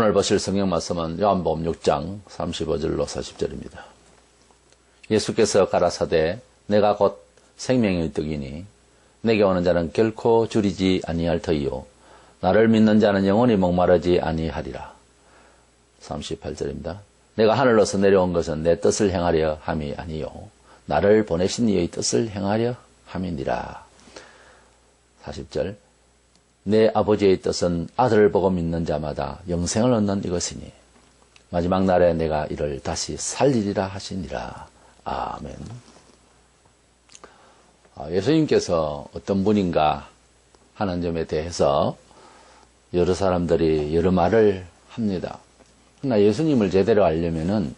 오늘 보실 성경 말씀은 요한복음 6장 35절로 40절입니다. 예수께서 가라사대 내가 곧 생명의 떡이니 내게 오는 자는 결코 줄이지 아니할 터이요 나를 믿는 자는 영원히 목마르지 아니하리라. 38절입니다. 내가 하늘로서 내려온 것은 내 뜻을 행하려 함이 아니요 나를 보내신 이의 뜻을 행하려 함이니라. 40절 내 아버지의 뜻은 아들을 보고 믿는 자마다 영생을 얻는 이것이니 마지막 날에 내가 이를 다시 살리리라 하시니라. 아멘. 예수님께서 어떤 분인가 하는 점에 대해서 여러 사람들이 여러 말을 합니다. 그러나 예수님을 제대로 알려면은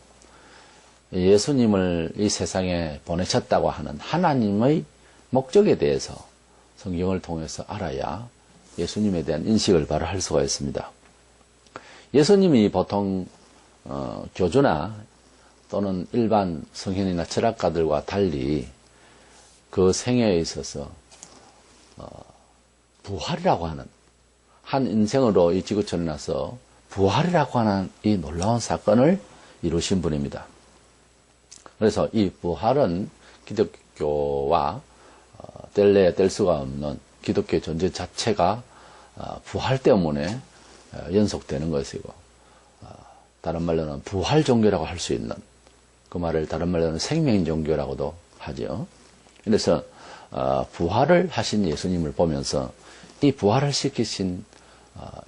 예수님을 이 세상에 보내셨다고 하는 하나님의 목적에 대해서 성경을 통해서 알아야 예수님에 대한 인식을 바로 할 수가 있습니다. 예수님이 보통 교주나 또는 일반 성현이나 철학가들과 달리 그 생애에 있어서 부활이라고 하는 한 인생으로 이 지구촌에 나서 부활이라고 하는 이 놀라운 사건을 이루신 분입니다. 그래서 이 부활은 기독교와 뗄래야 뗄 수가 없는 기독교의 존재 자체가 부활 때문에 연속되는 것이고 다른 말로는 부활 종교라고 할 수 있는 그 말을 다른 말로는 생명 종교라고도 하죠. 그래서 부활을 하신 예수님을 보면서 이 부활을 시키신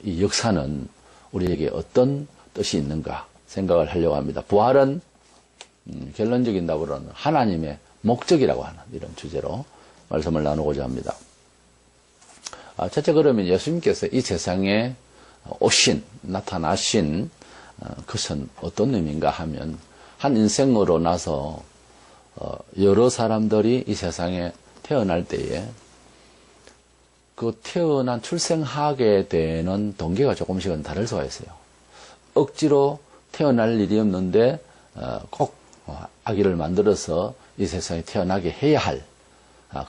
이 역사는 우리에게 어떤 뜻이 있는가 생각을 하려고 합니다. 부활은 결론적인 답으로는 하나님의 목적이라고 하는 이런 주제로 말씀을 나누고자 합니다. 첫째 그러면 예수님께서 이 세상에 오신, 나타나신 그것은 어떤 의미인가 하면 한 인생으로 나서 여러 사람들이 이 세상에 태어날 때에 그 태어난 출생하게 되는 동기가 조금씩은 다를 수가 있어요. 억지로 태어날 일이 없는데 꼭 아기를 만들어서 이 세상에 태어나게 해야 할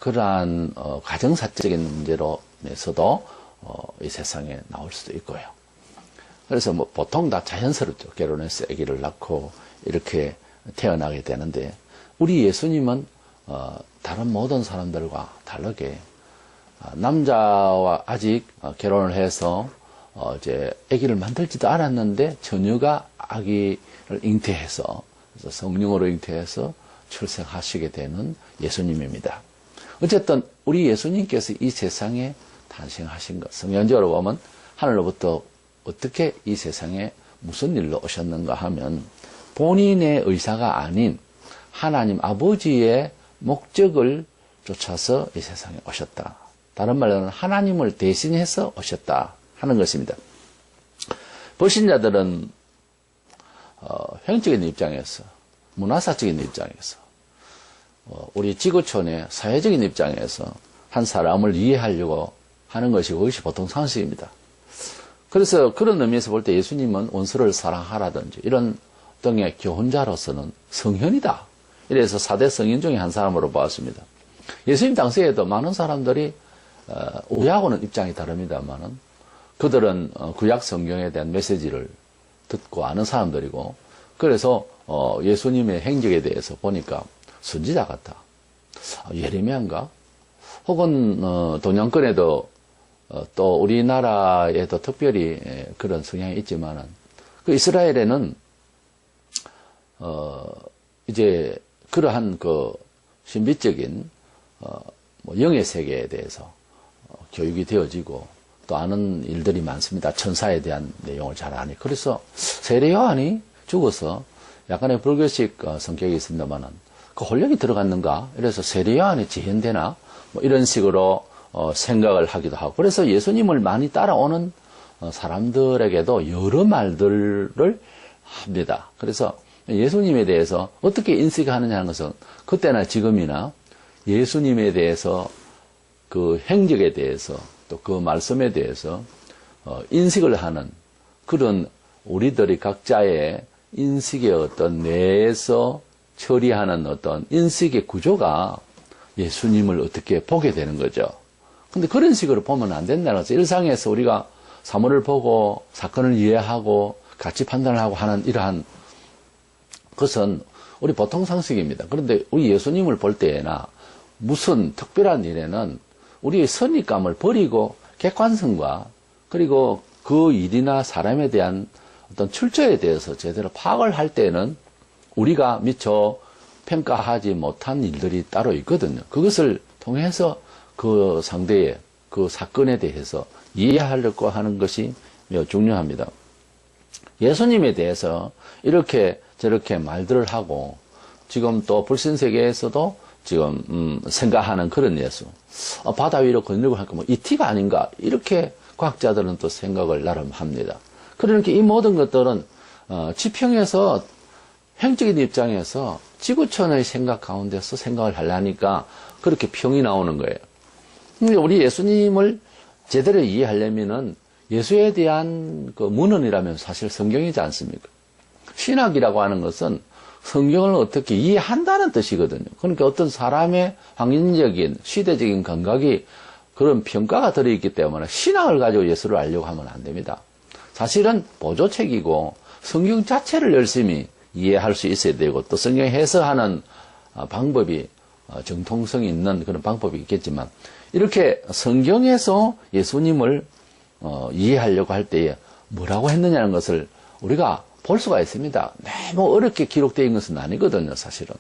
그러한 가정사적인 문제로 에서도 이 세상에 나올 수도 있고요. 그래서 뭐 보통 다 자연스럽죠. 결혼해서 아기를 낳고 이렇게 태어나게 되는데 우리 예수님은 다른 모든 사람들과 다르게 남자와 아직 결혼을 해서 이제 아기를 만들지도 않았는데 처녀가 아기를 잉태해서 그래서 성령으로 잉태해서 출생하시게 되는 예수님입니다. 어쨌든 우리 예수님께서 이 세상에 탄생하신 것, 성경적으로 보면 하늘로부터 어떻게 이 세상에 무슨 일로 오셨는가 하면 본인의 의사가 아닌 하나님 아버지의 목적을 쫓아서 이 세상에 오셨다. 다른 말로는 하나님을 대신해서 오셨다 하는 것입니다. 불신자들은 형적인 입장에서, 문화사적인 입장에서, 우리 지구촌의 사회적인 입장에서 한 사람을 이해하려고 하는 것이 그것이 보통 상식입니다. 그래서 그런 의미에서 볼 때 예수님은 원수를 사랑하라든지 이런 등의 교훈자로서는 성현이다. 이래서 4대 성인 중에 한 사람으로 보았습니다. 예수님 당시에도 많은 사람들이 우리하고는 입장이 다릅니다만은 그들은 구약 성경에 대한 메시지를 듣고 아는 사람들이고 그래서 예수님의 행적에 대해서 보니까 선지자 같다. 예레미야인가? 혹은 동양권에도 또 우리나라에도 특별히 그런 성향이 있지만은 그 이스라엘에는 이제 그러한 그 신비적인 뭐 영의 세계에 대해서 교육이 되어지고 또 아는 일들이 많습니다. 천사에 대한 내용을 잘 아니. 그래서 세례 요한이 죽어서 약간의 불교식 성격이 있습니다만은 그 혼력이 들어갔는가? 이래서 세례 요한이 재현되나? 뭐 이런 식으로 생각을 하기도 하고. 그래서 예수님을 많이 따라오는 사람들에게도 여러 말들을 합니다. 그래서 예수님에 대해서 어떻게 인식하느냐 하는 것은 그때나 지금이나 예수님에 대해서 그 행적에 대해서 또 그 말씀에 대해서 인식을 하는 그런 우리들이 각자의 인식의 어떤 뇌에서 처리하는 어떤 인식의 구조가 예수님을 어떻게 보게 되는 거죠. 근데 그런 식으로 보면 안 된다는 거죠. 일상에서 우리가 사물을 보고 사건을 이해하고 가치 판단을 하고 하는 이러한 것은 우리 보통 상식입니다. 그런데 우리 예수님을 볼 때에나 무슨 특별한 일에는 우리의 선입감을 버리고 객관성과 그리고 그 일이나 사람에 대한 어떤 출처에 대해서 제대로 파악을 할 때는 우리가 미처 평가하지 못한 일들이 따로 있거든요. 그것을 통해서 그 상대의 그 사건에 대해서 이해하려고 하는 것이 매우 중요합니다. 예수님에 대해서 이렇게 저렇게 말들을 하고 지금 또 불신세계에서도 지금 생각하는 그런 예수. 바다 위로 건너고 할까 뭐 이티가 아닌가 이렇게 과학자들은 또 생각을 나름 합니다. 그러니까 이 모든 것들은 지평에서 형적인 입장에서 지구촌의 생각 가운데서 생각을 하려니까 그렇게 평이 나오는 거예요. 근데 우리 예수님을 제대로 이해하려면은 예수에 대한 그 문헌이라면 사실 성경이지 않습니까? 신학이라고 하는 것은 성경을 어떻게 이해한다는 뜻이거든요. 그러니까 어떤 사람의 확인적인 시대적인 감각이 그런 평가가 들어있기 때문에 신학을 가지고 예수를 알려고 하면 안 됩니다. 사실은 보조책이고 성경 자체를 열심히 이해할 수 있어야 되고 또 성경 해석하는 방법이 정통성이 있는 그런 방법이 있겠지만 이렇게 성경에서 예수님을 이해하려고 할 때에 뭐라고 했느냐는 것을 우리가 볼 수가 있습니다. 너무 어렵게 기록되어 있는 것은 아니거든요, 사실은.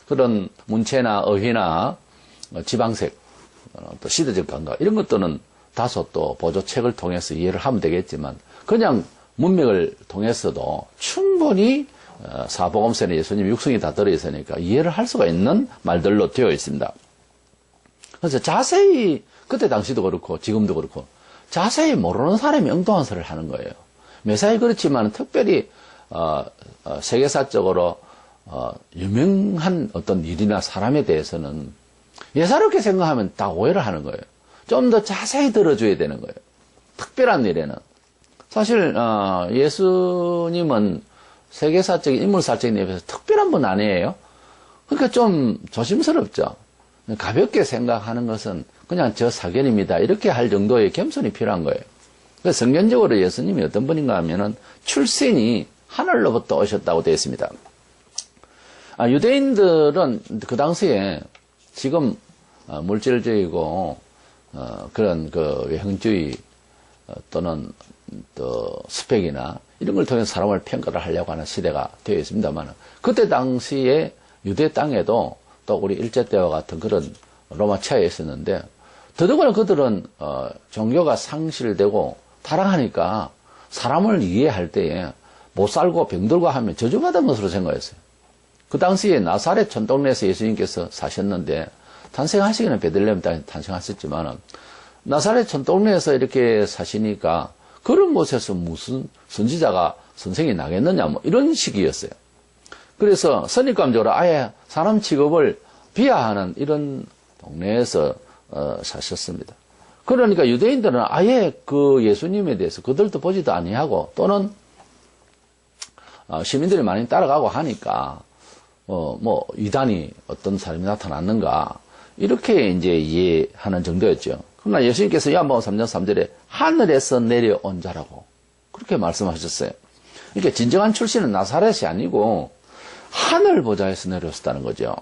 그런 문체나 어휘나 지방색, 또 시대적 감각, 이런 것들은 다소 또 보조책을 통해서 이해를 하면 되겠지만, 그냥 문맥을 통해서도 충분히 사복음서에 예수님 육성이 다 들어있으니까 이해를 할 수가 있는 말들로 되어 있습니다. 그래서 자세히, 그때 당시도 그렇고, 지금도 그렇고, 자세히 모르는 사람이 엉뚱한 소리를 하는 거예요. 매사에 그렇지만 특별히 세계사적으로 유명한 어떤 일이나 사람에 대해서는 예사롭게 생각하면 다 오해를 하는 거예요. 좀 더 자세히 들어줘야 되는 거예요. 특별한 일에는. 사실 예수님은 세계사적인 인물사적인 입에서 특별한 분 아니에요. 그러니까 좀 조심스럽죠. 가볍게 생각하는 것은 그냥 저 사견입니다. 이렇게 할 정도의 겸손이 필요한 거예요. 그래서 성경적으로 예수님이 어떤 분인가 하면은 출신이 하늘로부터 오셨다고 되어 있습니다. 유대인들은 그 당시에 지금 물질주의고 그런 그 외형주의 또는 또 스펙이나 이런 걸 통해서 사람을 평가를 하려고 하는 시대가 되어 있습니다만 그때 당시에 유대 땅에도 또 우리 일제 때와 같은 그런 로마 치하에 있었는데 더더구나 그들은 종교가 상실되고 타락하니까 사람을 이해할 때에 못 살고 병들고 하면 저주받은 것으로 생각했어요. 그 당시에 나사렛 촌동네에서 예수님께서 사셨는데 탄생하시기는 베들레헴 땅에 탄생하셨지만 나사렛 촌동네에서 이렇게 사시니까 그런 곳에서 무슨 선지자가 선생이 나겠느냐 뭐 이런 식이었어요. 그래서 선입감적으로 아예 사람 취급을 비하하는 이런 동네에서 사셨습니다. 그러니까 유대인들은 아예 그 예수님에 대해서 그들도 보지도 아니하고 또는 시민들이 많이 따라가고 하니까 뭐 이단이 어떤 사람이 나타났는가 이렇게 이제 이해하는 정도였죠. 그러나 예수님께서 요한복음 3장 3절에 하늘에서 내려온 자라고 그렇게 말씀하셨어요. 그러니까 진정한 출신은 나사렛이 아니고 하늘 보좌에서 내려왔다는 거죠.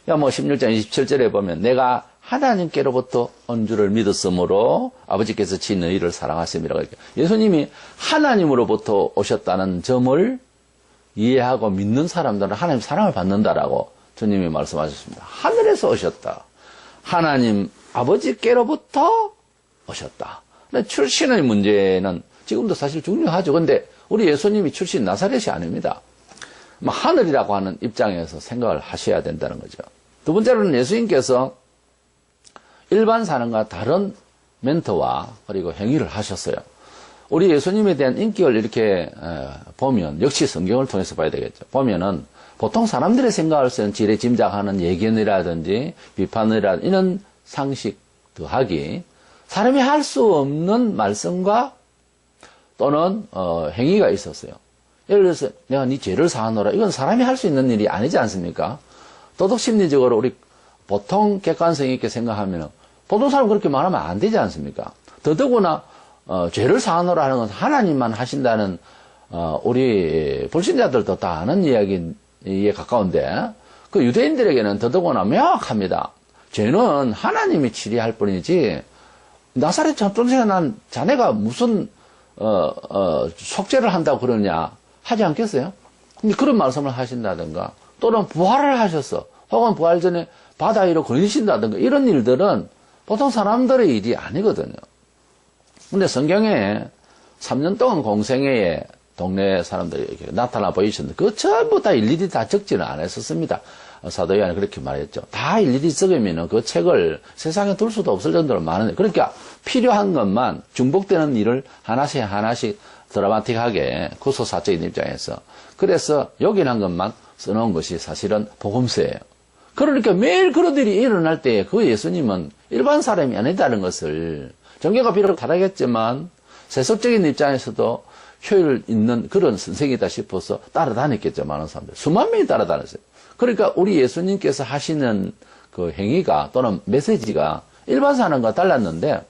뭐 16장 27절에 보면 내가 하나님께로부터 온 줄을 믿었으므로 아버지께서 지 너희를 사랑하심이라고 했죠. 예수님이 하나님으로부터 오셨다는 점을 이해하고 믿는 사람들은 하나님 사랑을 받는다라고 주님이 말씀하셨습니다. 하늘에서 오셨다. 하나님 아버지께로부터 오셨다. 근데 출신의 문제는 지금도 사실 중요하죠. 근데 우리 예수님이 출신 나사렛이 아닙니다. 하늘이라고 하는 입장에서 생각을 하셔야 된다는 거죠. 두 번째로는 예수님께서 일반 사람과 다른 멘트와 그리고 행위를 하셨어요. 우리 예수님에 대한 인격을 이렇게 보면 역시 성경을 통해서 봐야 되겠죠. 보면은 보통 사람들의 생각을 쓰는 지레 짐작하는 예견이라든지 비판이라든지 이런 상식 더하기 사람이 할 수 없는 말씀과 또는 행위가 있었어요. 예를 들어서 내가 네 죄를 사하노라 이건 사람이 할 수 있는 일이 아니지 않습니까? 도덕심리적으로 우리 보통 객관성 있게 생각하면 보통 사람 그렇게 말하면 안 되지 않습니까? 더더구나 죄를 사하노라 하는 건 하나님만 하신다는 우리 불신자들도 다 아는 이야기에 가까운데, 그 유대인들에게는 더더구나 명확합니다. 죄는 하나님이 치리할 뿐이지, 나사렛 참동생에 난 자네가 무슨, 속죄를 한다고 그러냐, 하지 않겠어요? 근데 그런 말씀을 하신다든가, 또는 부활을 하셔서, 혹은 부활 전에 바다 위로 걸리신다든가, 이런 일들은 보통 사람들의 일이 아니거든요. 근데 성경에 3년 동안 공생애에 동네 사람들이 이렇게 나타나 보이셨는데, 그거 전부 다 일일이 다 적지는 않았었습니다. 사도 요한이 그렇게 말했죠. 다 일일이 적으면 그 책을 세상에 둘 수도 없을 정도로 많은데, 그러니까 필요한 것만 중복되는 일을 하나씩 하나씩 드라마틱하게 구소사적인 입장에서, 그래서 요긴한 것만 써놓은 것이 사실은 복음서예요. 그러니까 매일 그런 일이 일어날 때 그 예수님은 일반 사람이 아니다는 것을, 종교가 비록 다르겠지만 세속적인 입장에서도 효율 있는 그런 선생이다 싶어서 따라다녔겠죠. 많은 사람들. 수만 명이 따라다녔어요. 그러니까 우리 예수님께서 하시는 그 행위가 또는 메시지가 일반 사람과 달랐는데,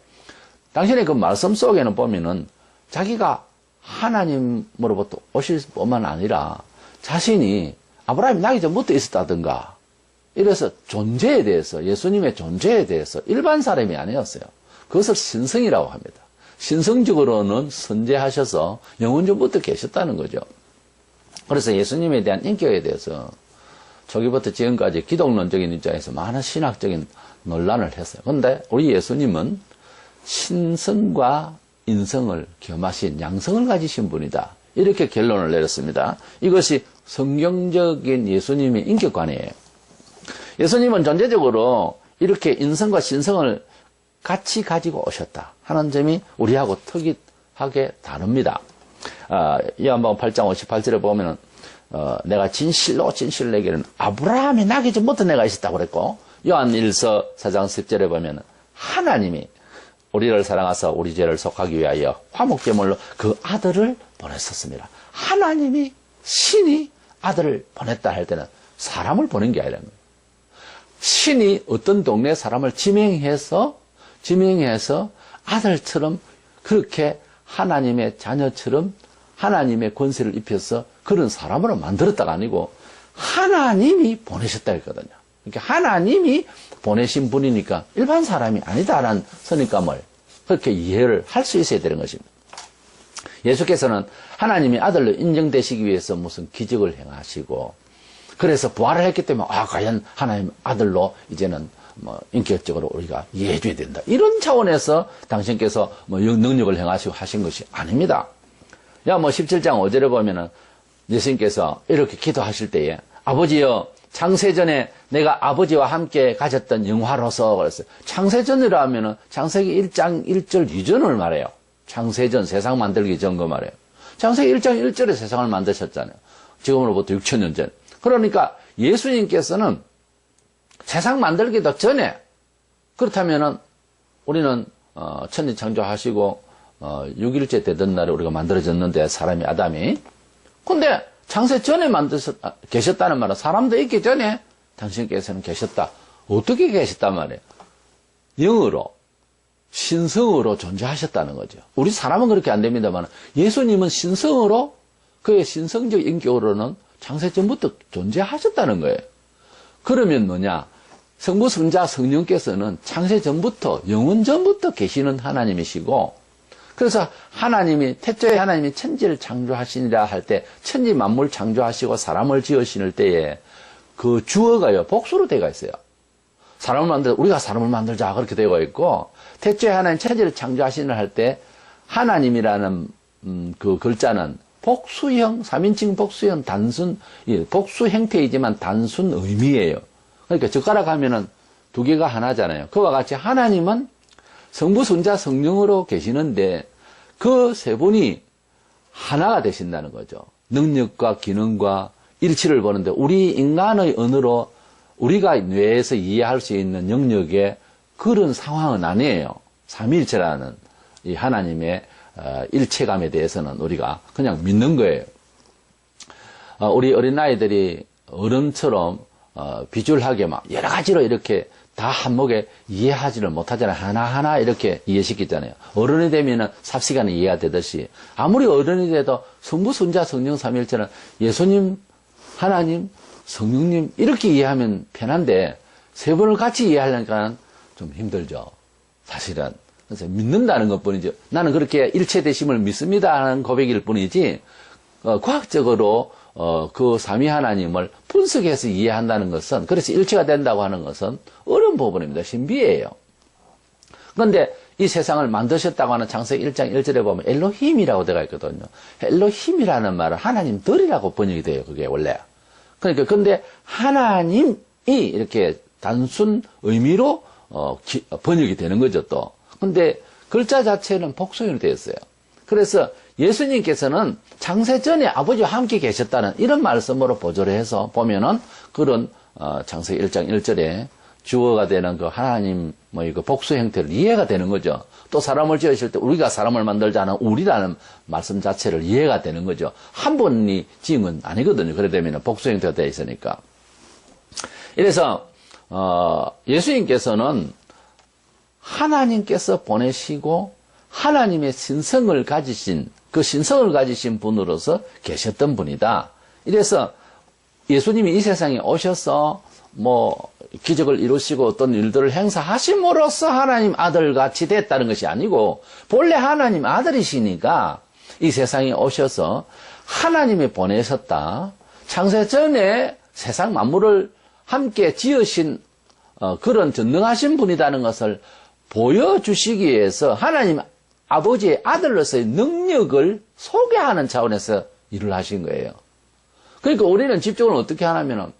당신의 그 말씀 속에는 보면은 자기가 하나님으로부터 오실 뿐만 아니라 자신이 아브라함이 나기 전부터 있었다든가, 이래서 존재에 대해서, 예수님의 존재에 대해서 일반 사람이 아니었어요. 그것을 신성이라고 합니다. 신성적으로는 선재하셔서 영원전부터 계셨다는 거죠. 그래서 예수님에 대한 인격에 대해서 초기부터 지금까지 기독론적인 입장에서 많은 신학적인 논란을 했어요. 그런데 우리 예수님은 신성과 인성을 겸하신 양성을 가지신 분이다, 이렇게 결론을 내렸습니다. 이것이 성경적인 예수님의 인격관이에요. 예수님은 전제적으로 이렇게 인성과 신성을 같이 가지고 오셨다 하는 점이 우리하고 특이하게 다릅니다. 요한복음 8장 58절에 보면은, 내가 진실로 내게는 아브라함이 나기 전부터 내가 있었다고 그랬고, 요한 1서 4장 10절에 보면은 하나님이 우리를 사랑하사 우리 죄를 속하기 위하여 화목제물로 그 아들을 보냈었습니다. 하나님이, 신이 아들을 보냈다 할 때는 사람을 보낸 게 아니라는 거예요. 신이 어떤 동네 사람을 지명해서 아들처럼, 그렇게 하나님의 자녀처럼 하나님의 권세를 입혀서 그런 사람으로 만들었다가 아니고 하나님이 보내셨다 했거든요. 그러니까 하나님이 보내신 분이니까 일반 사람이 아니다라는 선입감을 그렇게 이해를 할 수 있어야 되는 것입니다. 예수께서는 하나님이 아들로 인정되시기 위해서 무슨 기적을 행하시고, 그래서 부활을 했기 때문에 과연 하나님 아들로 이제는 인격적으로 우리가 이해해 줘야 된다, 이런 차원에서 당신께서 능력을 행하시고 하신 것이 아닙니다. 17장 5절에 보면은 예수님께서 이렇게 기도하실 때에, 아버지여, 창세전에 내가 아버지와 함께 가졌던 영화로서, 그랬어요. 창세전이라 하면은 창세기 1장 1절 이전을 말해요. 창세전, 세상 만들기 전 거 말해요. 창세기 1장 1절에 세상을 만드셨잖아요. 지금으로부터 6,000년 전. 그러니까 예수님께서는 세상 만들기도 전에, 그렇다면은 우리는 천지 창조하시고 6일째 되던 날에 우리가 만들어졌는데, 사람이 아담이. 근데 창세 전에 계셨다는 말은 사람도 있기 전에 당신께서는 계셨다. 어떻게 계셨단 말이에요? 영으로, 신성으로 존재하셨다는 거죠. 우리 사람은 그렇게 안 됩니다만 예수님은 신성으로, 그의 신성적 인격으로는 창세 전부터 존재하셨다는 거예요. 그러면 뭐냐? 성부, 성자, 성령께서는 창세 전부터, 영원 전부터 계시는 하나님이시고, 그래서 하나님이, 태초에 하나님이 천지를 창조하시니라 할 때, 천지 만물 창조하시고 사람을 지으실 때에 그 주어가요, 복수로 되어 있어요. 우리가 사람을 만들자, 그렇게 되어 있고, 태초에 하나님 천지를 창조하시니라 할 때, 하나님이라는 그 글자는 복수형, 3인칭 복수형 복수 형태이지만 단순 의미예요. 그러니까 젓가락 하면은 두 개가 하나잖아요. 그와 같이 하나님은 성부, 성자, 성령으로 계시는데 그 세 분이 하나가 되신다는 거죠. 능력과 기능과 일치를 보는데, 우리 인간의 언어로 우리가 뇌에서 이해할 수 있는 영역의 그런 상황은 아니에요. 삼위일체라는 이 하나님의 일체감에 대해서는 우리가 그냥 믿는 거예요. 우리 어린아이들이 어른처럼 비주얼하게 막 여러 가지로 이렇게 다 한목에 이해하지를 못하잖아요. 하나하나 이렇게 이해시키잖아요. 어른이 되면은 삽시간에 이해가 되듯이 아무리 어른이 돼도 성부, 성자, 성령, 삼위일체는 예수님, 하나님, 성령님 이렇게 이해하면 편한데 세 분을 같이 이해하려니까 좀 힘들죠. 사실은. 그래서 믿는다는 것뿐이죠. 나는 그렇게 일체대심을 믿습니다 하는 고백일 뿐이지 과학적으로 그 삼위 하나님을 분석해서 이해한다는 것은, 그래서 일체가 된다고 하는 것은 어려운 부분입니다. 신비예요. 그런데 이 세상을 만드셨다고 하는 창세기 1장 1절에 보면 엘로힘이라고 되어 있거든요. 엘로힘이라는 말은 하나님들이라고 번역이 돼요. 그게 원래. 그러니까 근데 하나님이 이렇게 단순 의미로 번역이 되는 거죠 또. 근데 글자 자체는 복수형으로 되어 있어요. 그래서 예수님께서는 창세 전에 아버지와 함께 계셨다는 이런 말씀으로 보조를 해서 보면은 그런 창세기 1장 1절에 주어가 되는 그 하나님 그 복수 형태를 이해가 되는 거죠. 또 사람을 지으실 때 우리가 사람을 만들자는 우리라는 말씀 자체를 이해가 되는 거죠. 한 분이 지은 건 아니거든요. 그래 되면 복수 형태가 되어 있으니까. 이래서 예수님께서는 하나님께서 보내시고 하나님의 신성을 가지신 그 신성을 가지신 분으로서 계셨던 분이다. 이래서 예수님이 이 세상에 오셔서 기적을 이루시고 어떤 일들을 행사하심으로써 하나님 아들같이 됐다는 것이 아니고 본래 하나님 아들이시니까 이 세상에 오셔서 하나님이 보내셨다. 창세 전에 세상 만물을 함께 지으신 그런 전능하신 분이라는 것을 보여주시기 위해서 하나님 아버지의 아들로서의 능력을 소개하는 차원에서 일을 하신 거예요. 그러니까 우리는 집중을 어떻게 하냐면은,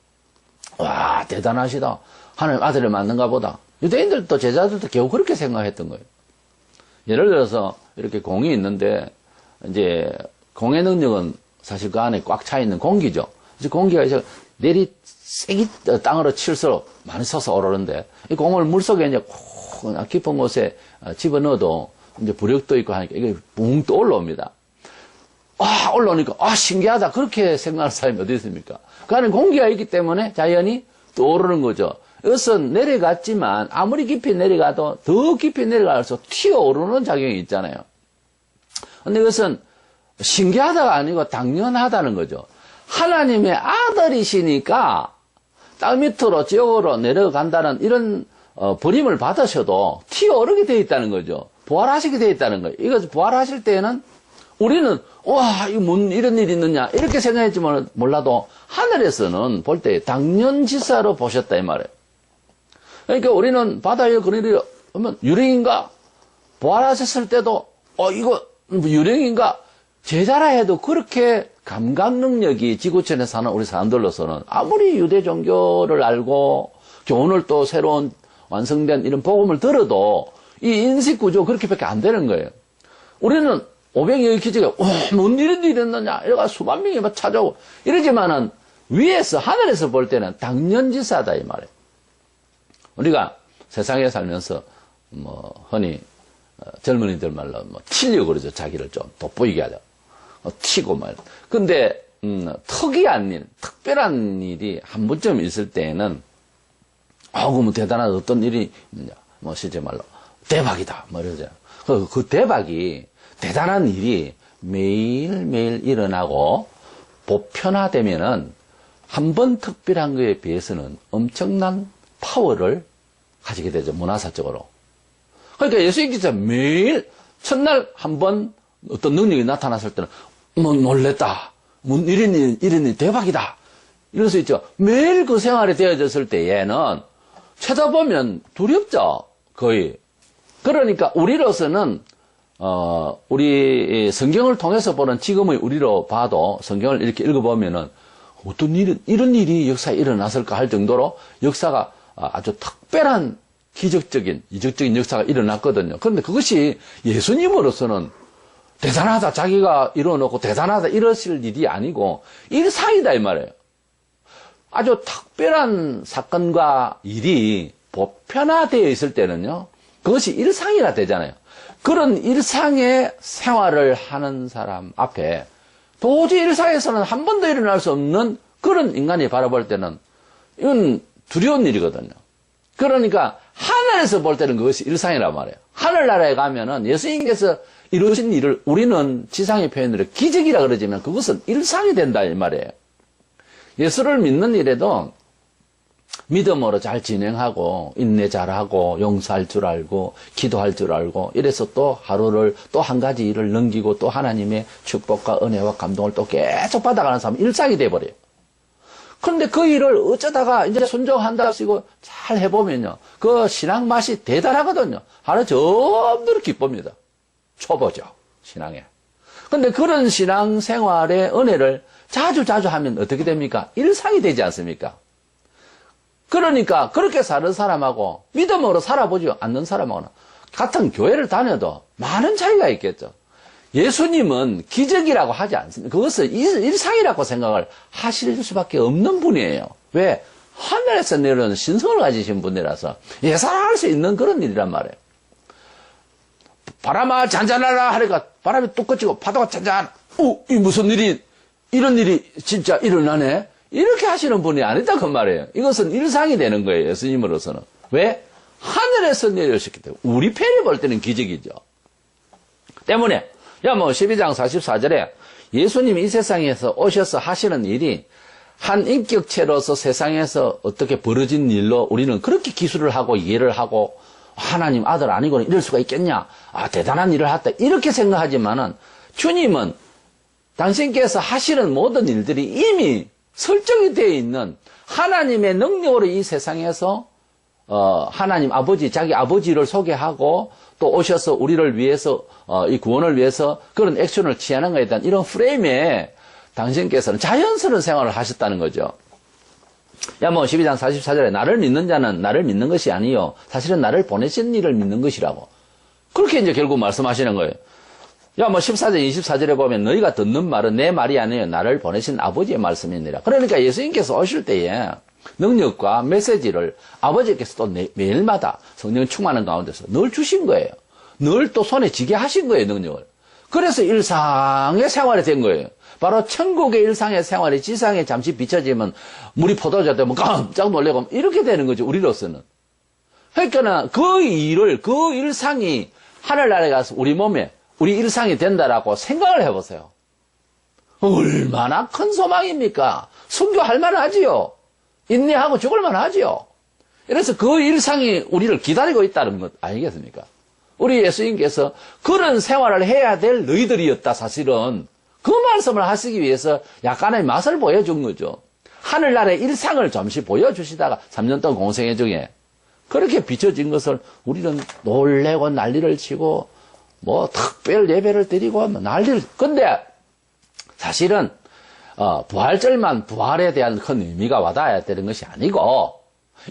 와, 대단하시다. 하나님 아들을 만든가 보다. 유대인들도 제자들도 겨우 그렇게 생각했던 거예요. 예를 들어서 이렇게 공이 있는데, 이제 공의 능력은 사실 그 안에 꽉 차 있는 공기죠. 이제 공기가 이제 세게 땅으로 칠수록 많이 솟아 오르는데, 이 공을 물속에 이제 깊은 곳에 집어넣어도 이제 부력도 있고 하니까 이게 붕 또 올라옵니다. 올라오니까, 신기하다. 그렇게 생각하는 사람이 어디 있습니까? 그 안에 공기가 있기 때문에 자연이 또 오르는 거죠. 이것은 내려갔지만, 아무리 깊이 내려가도 더 깊이 내려갈수록 튀어오르는 작용이 있잖아요. 근데 이것은 신기하다가 아니고 당연하다는 거죠. 하나님의 아들이시니까 땅 밑으로 지옥으로 내려간다는 이런 버림을 받으셔도 튀어오르게 되어 있다는 거죠. 부활하시게 되어 있다는 거예요. 이거 부활하실 때에는 우리는 이거 이런 일이 있느냐 이렇게 생각했지만 몰라도 하늘에서는 볼 때 당연지사로 보셨다 이 말이에요. 그러니까 우리는 바다에 그런 일이 오면 유령인가? 부활하셨을 때도 이거 유령인가? 제자라 해도 그렇게 감각 능력이 지구촌에 사는 우리 사람들로서는 아무리 유대 종교를 알고 교훈을 또 새로운 완성된 이런 복음을 들어도 이 인식 구조 그렇게밖에 안 되는 거예요. 우리는 500여의 기적에 뭔 이런 일이 있느냐 이래가 수만 명이 막 찾아오고 이러지만은 위에서 하늘에서 볼 때는 당연지사다 이 말이에요. 우리가 세상에 살면서 흔히 젊은이들 말로 튀려고 그러죠. 자기를 좀 돋보이게 하려 튀고 말. 근데 특이한 일, 특별한 일이 한 번쯤 있을 때에는 그러면 대단한 어떤 일이 있느냐 실제 말로 대박이다 이러죠. 그 대박이 대단한 일이 매일매일 일어나고 보편화되면은 한 번 특별한 거에 비해서는 엄청난 파워를 가지게 되죠. 문화사적으로. 그러니까 예수님께서 매일 첫날 한 번 어떤 능력이 나타났을 때는 놀랬다. 이런 일 대박이다. 이럴 수 있죠. 매일 그 생활이 되어졌을 때에는 쳐다보면 두렵죠. 거의. 그러니까 우리로서는 우리 성경을 통해서 보는 지금의 우리로 봐도 성경을 이렇게 읽어보면은 어떤 이런 일이 역사에 일어났을까 할 정도로 역사가 아주 특별한 기적적인, 이적적인 역사가 일어났거든요. 그런데 그것이 예수님으로서는 대단하다, 자기가 이뤄놓고 대단하다 이러실 일이 아니고 일상이다 이 말이에요. 아주 특별한 사건과 일이 보편화되어 있을 때는요, 그것이 일상이라 되잖아요. 그런 일상의 생활을 하는 사람 앞에 도저히 일상에서는 한 번도 일어날 수 없는 그런 인간이 바라볼 때는 이건 두려운 일이거든요. 그러니까 하늘에서 볼 때는 그것이 일상이란 말이에요. 하늘나라에 가면은 예수님께서 이루신 일을 우리는 지상의 표현으로 기적이라 그러지만 그것은 일상이 된다 이 말이에요. 예수를 믿는 일에도 믿음으로 잘 진행하고 인내 잘하고 용서할 줄 알고 기도할 줄 알고 이래서 또 하루를 또 한 가지 일을 넘기고 또 하나님의 축복과 은혜와 감동을 또 계속 받아가는 사람은 일상이 돼버려요. 그런데 그 일을 어쩌다가 이제 순종한다 하시고 잘 해보면요. 그 신앙 맛이 대단하거든요. 하루 종일 기쁩니다. 초보죠. 신앙에. 근데 그런 신앙 생활의 은혜를 자주 하면 어떻게 됩니까? 일상이 되지 않습니까? 그러니까 그렇게 사는 사람하고 믿음으로 살아보지 않는 사람하고는 같은 교회를 다녀도 많은 차이가 있겠죠. 예수님은 기적이라고 하지 않습니다. 그것을 일상이라고 생각을 하실 수밖에 없는 분이에요. 왜? 하늘에서 내려오는 신성을 가지신 분이라서 예상할 수 있는 그런 일이란 말이에요. 바람아 잔잔하라 하니까 바람이 뚝 꺼지고 파도가 잔잔. 이 무슨 일이 이런 일이 진짜 일어나네. 이렇게 하시는 분이 아니다 그 말이에요. 이것은 일상이 되는 거예요. 예수님으로서는. 왜? 하늘에서 내려오셨기 때문에. 우리 편이 볼 때는 기적이죠. 때문에 12장 44절에 예수님이 이 세상에서 오셔서 하시는 일이 한 인격체로서 세상에서 어떻게 벌어진 일로 우리는 그렇게 기술을 하고 이해를 하고 하나님 아들 아니고는 이럴 수가 있겠냐. 대단한 일을 했다. 이렇게 생각하지만은 주님은 당신께서 하시는 모든 일들이 이미 설정이 되어 있는 하나님의 능력으로 이 세상에서 하나님 아버지, 자기 아버지를 소개하고 또 오셔서 우리를 위해서 이 구원을 위해서 그런 액션을 취하는 것에 대한 이런 프레임에 당신께서는 자연스러운 생활을 하셨다는 거죠. 12장 44절에 나를 믿는 자는 나를 믿는 것이 아니요 사실은 나를 보내신 이를 믿는 것이라고. 그렇게 이제 결국 말씀하시는 거예요. 14절 24절에 보면 너희가 듣는 말은 내 말이 아니에요 나를 보내신 아버지의 말씀이니라. 그러니까 예수님께서 오실 때에 능력과 메시지를 아버지께서 또 매일마다 성령 충만한 가운데서 늘 주신 거예요. 늘 또 손에 쥐게 하신 거예요, 능력을. 그래서 일상의 생활이 된 거예요. 바로 천국의 일상의 생활이 지상에 잠시 비춰지면 물이 포도주가 되면 깜짝 놀래고 이렇게 되는 거죠, 우리로서는. 그러니까 그 일을, 그 일상이 하늘나라에 가서 우리 몸에 우리 일상이 된다라고 생각을 해보세요. 얼마나 큰 소망입니까? 순교할 만하지요. 인내하고 죽을 만하지요. 그래서 그 일상이 우리를 기다리고 있다는 것 아니겠습니까? 우리 예수님께서 그런 생활을 해야 될 너희들이었다 사실은. 그 말씀을 하시기 위해서 약간의 맛을 보여준 거죠. 하늘나라의 일상을 잠시 보여주시다가 3년 동안 공생애 중에 그렇게 비춰진 것을 우리는 놀래고 난리를 치고 특별 예배를 드리고 난리를. 근데 사실은 부활절만 부활에 대한 큰 의미가 와닿아야 되는 것이 아니고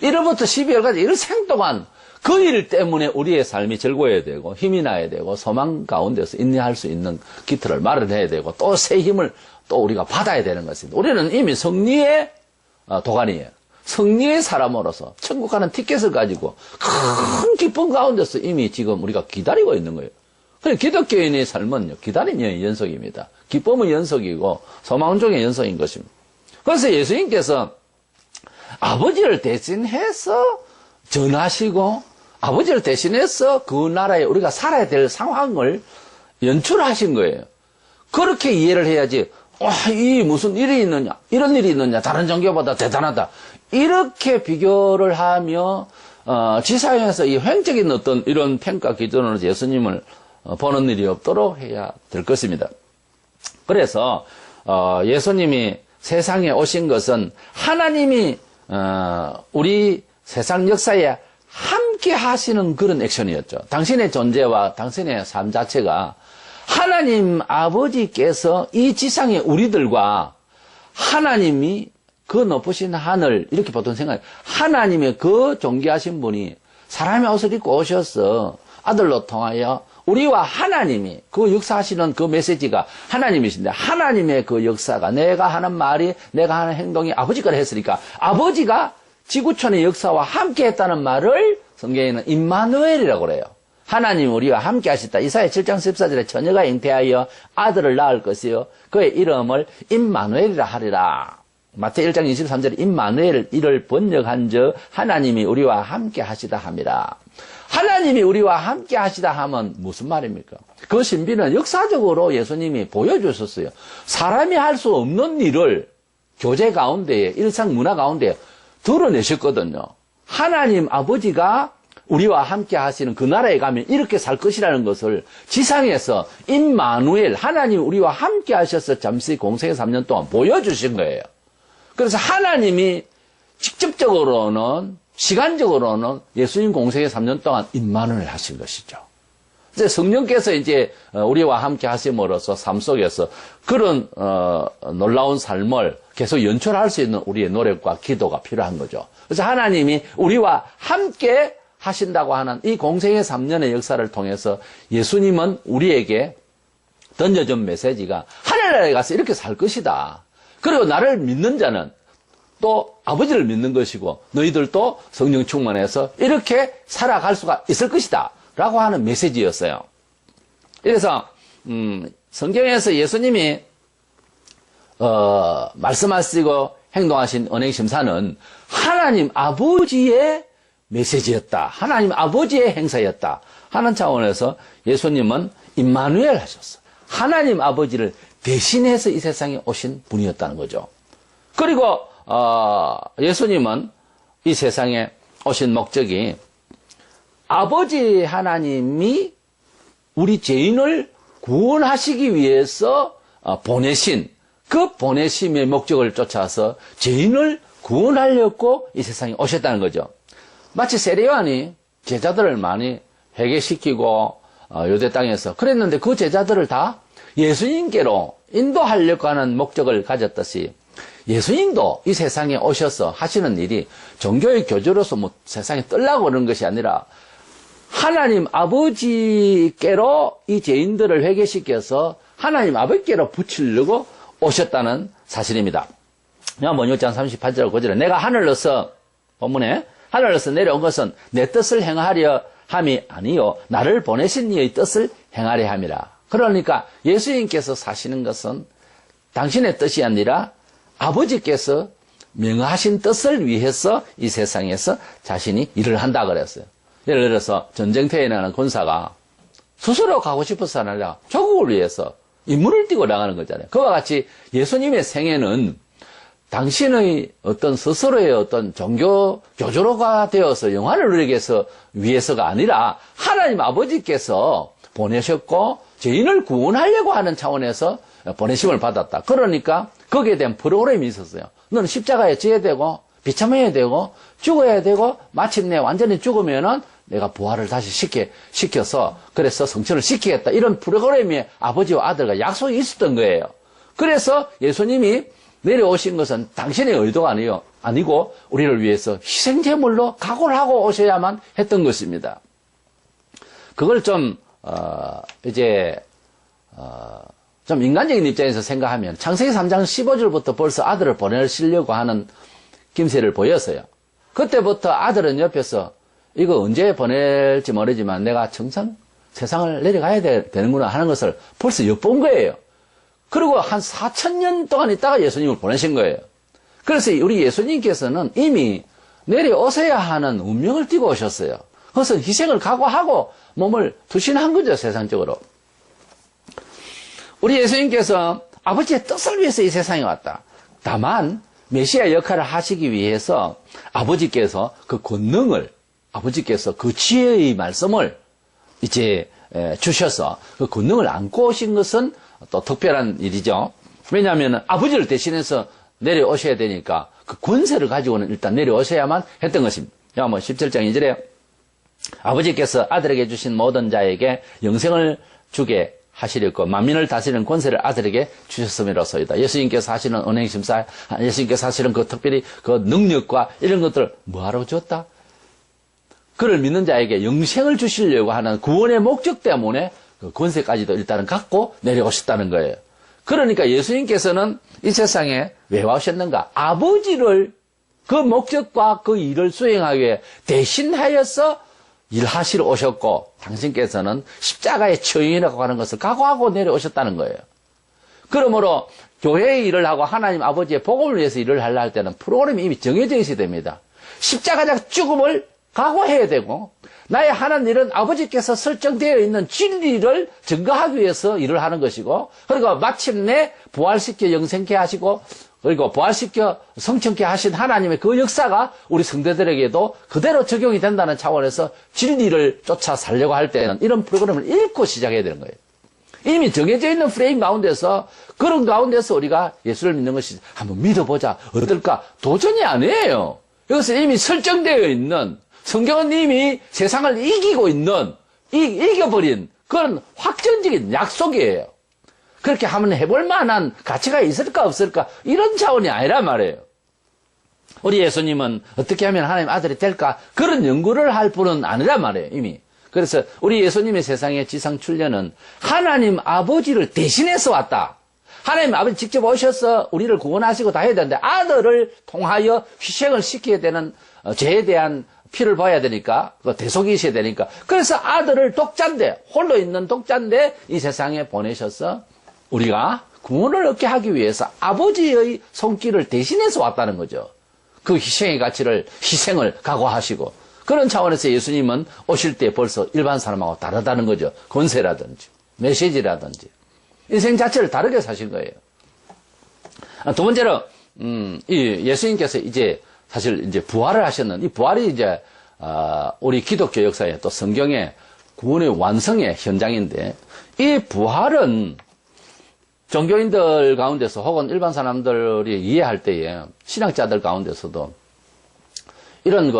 1월부터 12월까지 일생 동안 그 일 때문에 우리의 삶이 즐거워야 되고 힘이 나야 되고 소망 가운데서 인내할 수 있는 기틀을 마련해야 되고 또 새 힘을 또 우리가 받아야 되는 것입니다. 우리는 이미 승리의 도가니예요. 승리의 사람으로서 천국 가는 티켓을 가지고 큰 기쁨 가운데서 이미 지금 우리가 기다리고 있는 거예요. 그래서 기독교인의 삶은 기다림의 연속입니다. 기쁨의 연속이고 소망 중의 연속인 것입니다. 그래서 예수님께서 아버지를 대신해서 전하시고 아버지를 대신해서 그 나라에 우리가 살아야 될 상황을 연출하신 거예요. 그렇게 이해를 해야지 이 무슨 일이 있느냐 이런 일이 있느냐 다른 종교보다 대단하다 이렇게 비교를 하며 지상에서 이 횡적인 어떤 이런 평가 기준으로 예수님을 보는 일이 없도록 해야 될 것입니다. 그래서 예수님이 세상에 오신 것은 하나님이 우리 세상 역사에 함께 하시는 그런 액션이었죠. 당신의 존재와 당신의 삶 자체가 하나님 아버지께서 이 지상의 우리들과 하나님이 그 높으신 하늘 이렇게 보통 생각해요. 하나님의 그 존귀하신 분이 사람의 옷을 입고 오셔서 아들로 통하여 우리와 하나님이 그 역사하시는 그 메시지가 하나님이신데 하나님의 그 역사가 내가 하는 말이 내가 하는 행동이 아버지가 했으니까 아버지가 지구촌의 역사와 함께 했다는 말을 성경에는 임마누엘이라고 그래요. 하나님 우리와 함께 하셨다. 이사야 7장 14절에 처녀가 잉태하여 아들을 낳을 것이요 그의 이름을 임마누엘이라 하리라. 마태복음 1장 23절에 임마누엘 이를 번역한 저 하나님이 우리와 함께 하시다 함이라. 하나님이 우리와 함께 하시다 하면 무슨 말입니까? 그 신비는 역사적으로 예수님이 보여주셨어요. 사람이 할 수 없는 일을 교제 가운데에, 일상 문화 가운데에 드러내셨거든요. 하나님 아버지가 우리와 함께 하시는 그 나라에 가면 이렇게 살 것이라는 것을 지상에서 임마누엘, 하나님 우리와 함께 하셔서 잠시 공생의 3년 동안 보여주신 거예요. 그래서 하나님이 직접적으로는, 시간적으로는 예수님 공생의 3년 동안 임마누엘 하신 것이죠. 이제 성령께서 이제 우리와 함께 하심으로써 삶 속에서 그런 놀라운 삶을 계속 연출할 수 있는 우리의 노력과 기도가 필요한 거죠. 그래서 하나님이 우리와 함께 하신다고 하는 이 공생의 3년의 역사를 통해서 예수님은 우리에게 던져준 메시지가 하늘나라에 가서 이렇게 살 것이다. 그리고 나를 믿는 자는 또 아버지를 믿는 것이고 너희들도 성령 충만해서 이렇게 살아갈 수가 있을 것이다 라고 하는 메시지였어요. 그래서 성경에서 예수님이 말씀하시고 행동하신 언행심사는 하나님 아버지의 메시지였다. 하나님 아버지의 행사였다 하는 차원에서 예수님은 임마누엘 하셨어. 하나님 아버지를 대신해서 이 세상에 오신 분이었다는 거죠. 그리고 예수님은 이 세상에 오신 목적이 아버지 하나님이 우리 죄인을 구원하시기 위해서 보내신 그 보내심의 목적을 쫓아서 죄인을 구원하려고 이 세상에 오셨다는 거죠. 마치 세례요한이 제자들을 많이 회개시키고 유대 땅에서 그랬는데 그 제자들을 다 예수님께로 인도하려고 하는 목적을 가졌듯이 예수님도 이 세상에 오셔서 하시는 일이 종교의 교주로서 뭐 세상에 떨라고 그러는 것이 아니라 하나님 아버지께로 이 죄인들을 회개시켜서 하나님 아버지께로 붙이려고 오셨다는 사실입니다. 요한복음 6장 38절 9절에 내가 하늘로서 본문에 하늘로서 내려온 것은 내 뜻을 행하려 함이 아니요 나를 보내신 이의 뜻을 행하려 함이라. 그러니까 예수님께서 사시는 것은 당신의 뜻이 아니라 아버지께서 명하신 뜻을 위해서 이 세상에서 자신이 일을 한다 그랬어요. 예를 들어서 전쟁터에 나가는 군사가 스스로 가고 싶어서 아니라 조국을 위해서 임무를 띠고 나가는 거잖아요. 그와 같이 예수님의 생애는 당신의 어떤 스스로의 어떤 종교 교주로가 되어서 영화를 누리기 위해서가 아니라 하나님 아버지께서 보내셨고 죄인을 구원하려고 하는 차원에서 보내심을 받았다. 그러니까 거기에 대한 프로그램이 있었어요. 너는 십자가에 져야 되고 비참해야 되고 죽어야 되고 마침내 완전히 죽으면은 내가 부활을 다시 시켜서 그래서 성취를 시키겠다. 이런 프로그램이 아버지와 아들과 약속이 있었던 거예요. 그래서 예수님이 내려오신 것은 당신의 의도가 아니고 우리를 위해서 희생제물로 각오를 하고 오셔야만 했던 것입니다. 그걸 좀 인간적인 입장에서 생각하면 창세기 3장 15절부터 벌써 아들을 보내시려고 하는 김새를 보였어요. 그때부터 아들은 옆에서 이거 언제 보낼지 모르지만 내가 정상 세상을 내려가야 되는구나 하는 것을 벌써 엿본 거예요. 그리고 한 4,000년 동안 있다가 예수님을 보내신 거예요. 그래서 우리 예수님께서는 이미 내려오셔야 하는 운명을 띠고 오셨어요. 그것은 희생을 각오하고 몸을 투신한 거죠, 세상적으로. 우리 예수님께서 아버지의 뜻을 위해서 이 세상에 왔다. 다만 메시아 역할을 하시기 위해서 아버지께서 그 권능을 아버지께서 그 지혜의 말씀을 이제 주셔서 그 권능을 안고 오신 것은 또 특별한 일이죠. 왜냐하면 아버지를 대신해서 내려오셔야 되니까 그 권세를 가지고는 일단 내려오셔야만 했던 것입니다. 요한복음 17장 2절에 아버지께서 아들에게 주신 모든 자에게 영생을 주게 하시려고 만민을 다스리는 권세를 아들에게 주셨음이로소이다. 예수님께서 하시는 언행심사, 예수님께서 하시는 그 특별히 그 능력과 이런 것들을 뭐하러 줬다? 그를 믿는 자에게 영생을 주시려고 하는 구원의 목적 때문에 그 권세까지도 일단은 갖고 내려오셨다는 거예요. 그러니까 예수님께서는 이 세상에 왜 오셨는가? 아버지를 그 목적과 그 일을 수행하기 위해 대신하여서 일하시러 오셨고 당신께서는 십자가의 처형이라고 하는 것을 각오하고 내려오셨다는 거예요. 그러므로 교회의 일을 하고 하나님 아버지의 복음을 위해서 일을 하려 할 때는 프로그램이 이미 정해져 있어야 됩니다. 십자가적 죽음을 각오해야 되고, 나의 하는 일은 아버지께서 설정되어 있는 진리를 증거하기 위해서 일을 하는 것이고, 그리고 마침내 부활시켜 영생케 하시고, 그리고 부활시켜 성천케 하신 하나님의 그 역사가 우리 성도들에게도 그대로 적용이 된다는 차원에서 진리를 쫓아 살려고 할 때는 이런 프로그램을 읽고 시작해야 되는 거예요. 이미 정해져 있는 프레임 가운데서, 그런 가운데서 우리가 예수를 믿는 것이 한번 믿어보자, 어떨까? 도전이 아니에요. 이것은 이미 설정되어 있는, 성경은 이미 세상을 이기고 있는, 이겨버린 그런 확정적인 약속이에요. 그렇게 한번 해볼 만한 가치가 있을까 없을까, 이런 차원이 아니란 말이에요. 우리 예수님은 어떻게 하면 하나님 아들이 될까, 그런 연구를 할 분은 아니란 말이에요, 이미. 그래서 우리 예수님의 세상의 지상 출현은 하나님 아버지를 대신해서 왔다. 하나님 아버지 직접 오셔서 우리를 구원하시고 다 해야 되는데, 아들을 통하여 희생을 시켜야 되는, 죄에 대한 피를 봐야 되니까, 대속이셔야 되니까, 그래서 아들을 독자인데, 홀로 있는 독자인데 이 세상에 보내셔서 우리가 구원을 얻게 하기 위해서 아버지의 손길을 대신해서 왔다는 거죠. 그 희생의 가치를, 희생을 각오하시고, 그런 차원에서 예수님은 오실 때 벌써 일반 사람하고 다르다는 거죠. 권세라든지 메시지라든지 인생 자체를 다르게 사신 거예요. 두 번째로 이 예수님께서 이제 사실 이제 부활을 하셨는, 이 부활이 이제 우리 기독교 역사에 또 성경의 구원의 완성의 현장인데, 이 부활은 종교인들 가운데서 혹은 일반 사람들이 이해할 때에, 신학자들 가운데서도 이런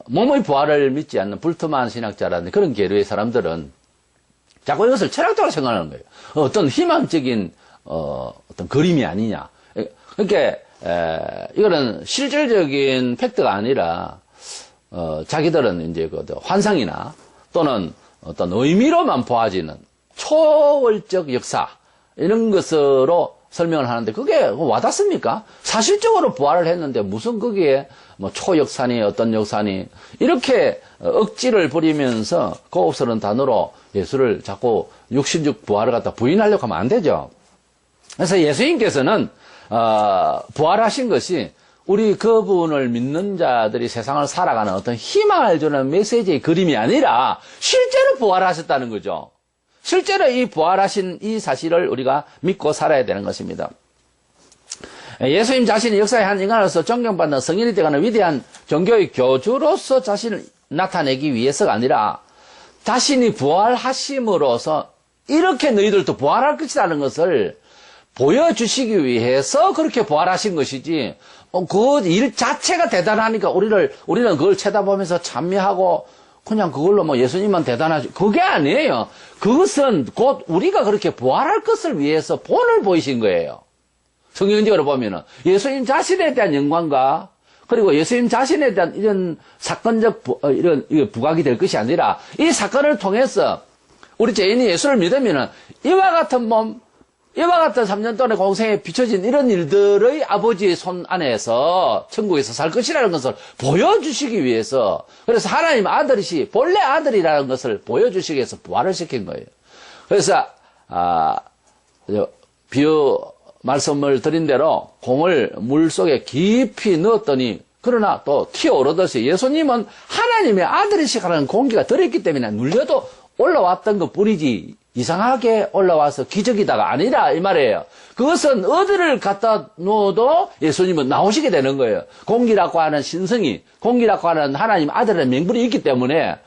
몸의 부활을 믿지 않는 불투만 신학자라는 그런 계류의 사람들은 자꾸 이것을 철학적으로 생각하는 거예요. 어떤 희망적인 어떤 그림이 아니냐. 그러니까 이거는 실질적인 팩트가 아니라 자기들은 이제 환상이나 또는 어떤 의미로만 보아지는 초월적 역사, 이런 것으로 설명을 하는데, 그게 와닿습니까? 사실적으로 부활을 했는데 무슨 거기에 뭐 초역사니 어떤 역사니 이렇게 억지를 부리면서 고급스러운 단어로 예수를 자꾸 육신적 부활을 갖다 부인하려고 하면 안 되죠. 그래서 예수님께서는 부활하신 것이 우리 그분을 믿는 자들이 세상을 살아가는 어떤 희망을 주는 메시지의 그림이 아니라 실제로 부활하셨다는 거죠. 실제로 이 부활하신 이 사실을 우리가 믿고 살아야 되는 것입니다. 예수님 자신이 역사의 한 인간으로서 존경받는 성인이 되가는 위대한 종교의 교주로서 자신을 나타내기 위해서가 아니라 자신이 부활하심으로써 이렇게 너희들도 부활할 것이라는 것을 보여주시기 위해서 그렇게 부활하신 것이지, 그 일 자체가 대단하니까 우리는 그걸 쳐다보면서 찬미하고 그냥 그걸로 뭐 예수님만 대단하지, 그게 아니에요. 그것은 곧 우리가 그렇게 부활할 것을 위해서 본을 보이신 거예요. 성경적으로 보면은 예수님 자신에 대한 영광과, 그리고 예수님 자신에 대한 이런 사건적 이런 부각이 될 것이 아니라, 이 사건을 통해서 우리 죄인이 예수를 믿으면은 이와 같은 몸, 이와 같은 3년 동안의 공생에 비춰진 이런 일들의 아버지의 손 안에서 천국에서 살 것이라는 것을 보여주시기 위해서, 그래서 하나님 아들이시 본래 아들이라는 것을 보여주시기 위해서 부활을 시킨 거예요. 그래서 비유 말씀을 드린 대로 공을 물속에 깊이 넣었더니, 그러나 또 튀어오르듯이 예수님은 하나님의 아들이시라는 공기가 들어있기 때문에 눌려도 올라왔던 것 뿐이지 이상하게 올라와서 기적이다가 아니라 이 말이에요. 그것은 어디를 갖다 놓아도 예수님은 나오시게 되는 거예요. 공기라고 하는 신성이, 공기라고 하는 하나님 아들의 명분이 있기 때문에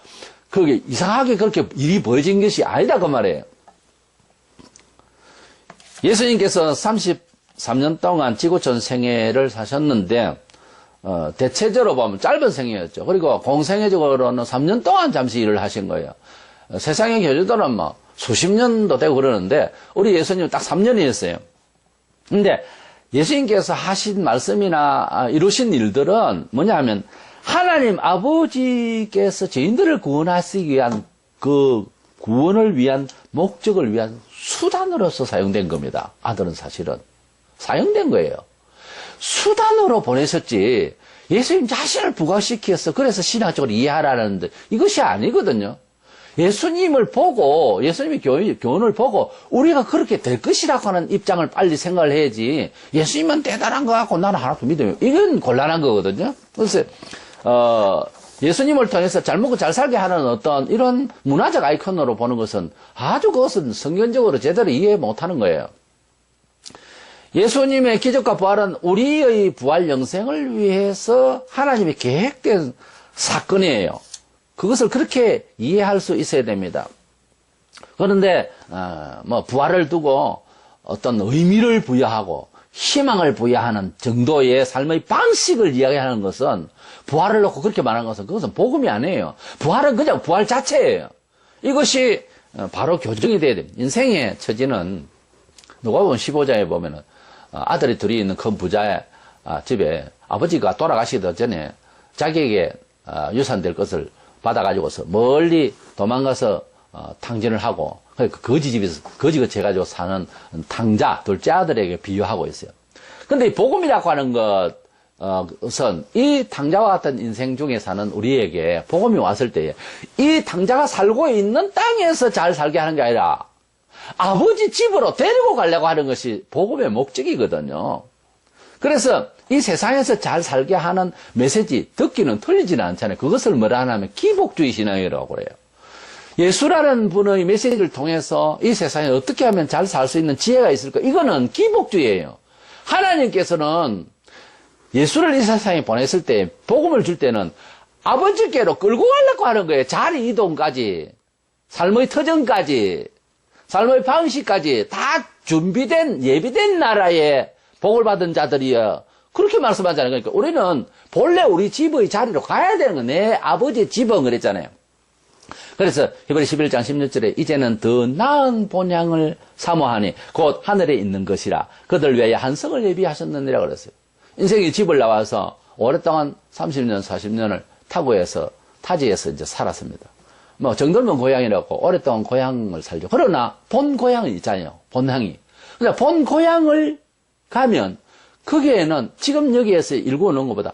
그게 이상하게 그렇게 일이 벌어진 것이 아니다 그 말이에요. 예수님께서 33년 동안 지구촌 생애를 사셨는데 대체적으로 보면 짧은 생애였죠. 그리고 공생애적으로는 3년 동안 잠시 일을 하신 거예요. 세상의 교주들은 뭐 수십 년도 되고 그러는데 우리 예수님은 딱 3년이었어요. 근데 예수님께서 하신 말씀이나 이루신 일들은 뭐냐 하면 하나님 아버지께서 죄인들을 구원하시기 위한 그 구원을 위한 목적을 위한 수단으로서 사용된 겁니다. 아들은 사실은 사용된 거예요. 수단으로 보내셨지 예수님 자신을 부각시켜서 그래서 신학적으로 이해하라는데 이것이 아니거든요. 예수님을 보고, 예수님의 교훈을 보고, 우리가 그렇게 될 것이라고 하는 입장을 빨리 생각을 해야지, 예수님은 대단한 거 같고 나는 하나도 믿어요. 이건 곤란한 거거든요. 그래서, 예수님을 통해서 잘 먹고 잘 살게 하는 어떤 이런 문화적 아이콘으로 보는 것은 아주 그것은 성경적으로 제대로 이해 못하는 거예요. 예수님의 기적과 부활은 우리의 부활 영생을 위해서 하나님이 계획된 사건이에요. 그것을 그렇게 이해할 수 있어야 됩니다. 그런데 부활을 두고 어떤 의미를 부여하고 희망을 부여하는 정도의 삶의 방식을 이야기하는 것은, 부활을 놓고 그렇게 말하는 것은 그것은 복음이 아니에요. 부활은 그냥 부활 자체예요. 이것이 바로 교정이 돼야 됩니다. 인생의 처지는 누가복음 15장에 보면은 아들이 둘이 있는 큰 부자의 집에 아버지가 돌아가시기 전에 자기에게 유산될 것을 받아가지고서 멀리 도망가서 탕진을 하고, 거지집에서 거지같이 해가지고 사는 탕자, 둘째 아들에게 비유하고 있어요. 근데 이 복음이라고 하는 것은 이 탕자와 같은 인생 중에 사는 우리에게 복음이 왔을 때에 이 탕자가 살고 있는 땅에서 잘 살게 하는 게 아니라 아버지 집으로 데리고 가려고 하는 것이 복음의 목적이거든요. 그래서 이 세상에서 잘 살게 하는 메시지 듣기는 틀리지는 않잖아요. 그것을 뭐라 하냐면 기복주의 신앙이라고 그래요. 예수라는 분의 메시지를 통해서 이 세상에 어떻게 하면 잘 살 수 있는 지혜가 있을까? 이거는 기복주의예요. 하나님께서는 예수를 이 세상에 보냈을 때, 복음을 줄 때는 아버지께로 끌고 가려고 하는 거예요. 자리 이동까지, 삶의 터전까지, 삶의 방식까지 다 준비된, 예비된 나라에 복을 받은 자들이여. 그렇게 말씀하잖아요. 그러니까 우리는 본래 우리 집의 자리로 가야 되는 거. 내 아버지의 집은 그랬잖아요. 그래서 히브리 11장 16절에 이제는 더 나은 본향을 사모하니 곧 하늘에 있는 것이라 그들 위하여 한 성을 예비하셨느니라 그랬어요. 인생이 집을 나와서 오랫동안 30년, 40년을 타지에서 이제 살았습니다. 정들면 고향이라고 오랫동안 고향을 살죠. 그러나 본 고향은 있잖아요. 본향이. 그러니까 본 고향을 가면 거기에는 지금 여기에서 일구어 놓은 것보다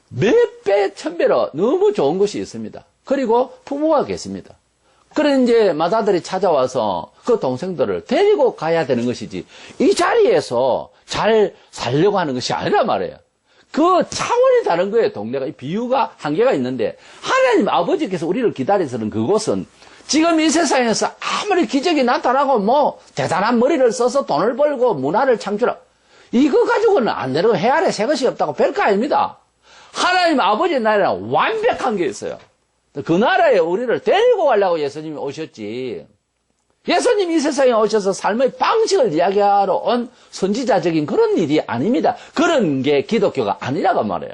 몇 배, 천 배로 너무 좋은 것이 있습니다. 그리고 부모가 계십니다. 그래 이제 맏아들이 찾아와서 그 동생들을 데리고 가야 되는 것이지, 이 자리에서 잘 살려고 하는 것이 아니란 말이에요. 그 차원이 다른 거예요. 동네가. 이 비유가 한계가 있는데, 하나님 아버지께서 우리를 기다리시는 그곳은 지금 이 세상에서 아무리 기적이 나타나고 대단한 머리를 써서 돈을 벌고 문화를 창출하고 이거 가지고는 안 되는, 해 아래 새 것이 없다고 별거 아닙니다. 하나님 아버지 나라는 완벽한 게 있어요. 그 나라에 우리를 데리고 가려고 예수님이 오셨지. 예수님이 이 세상에 오셔서 삶의 방식을 이야기하러 온 선지자적인 그런 일이 아닙니다. 그런 게 기독교가 아니라고 말해요.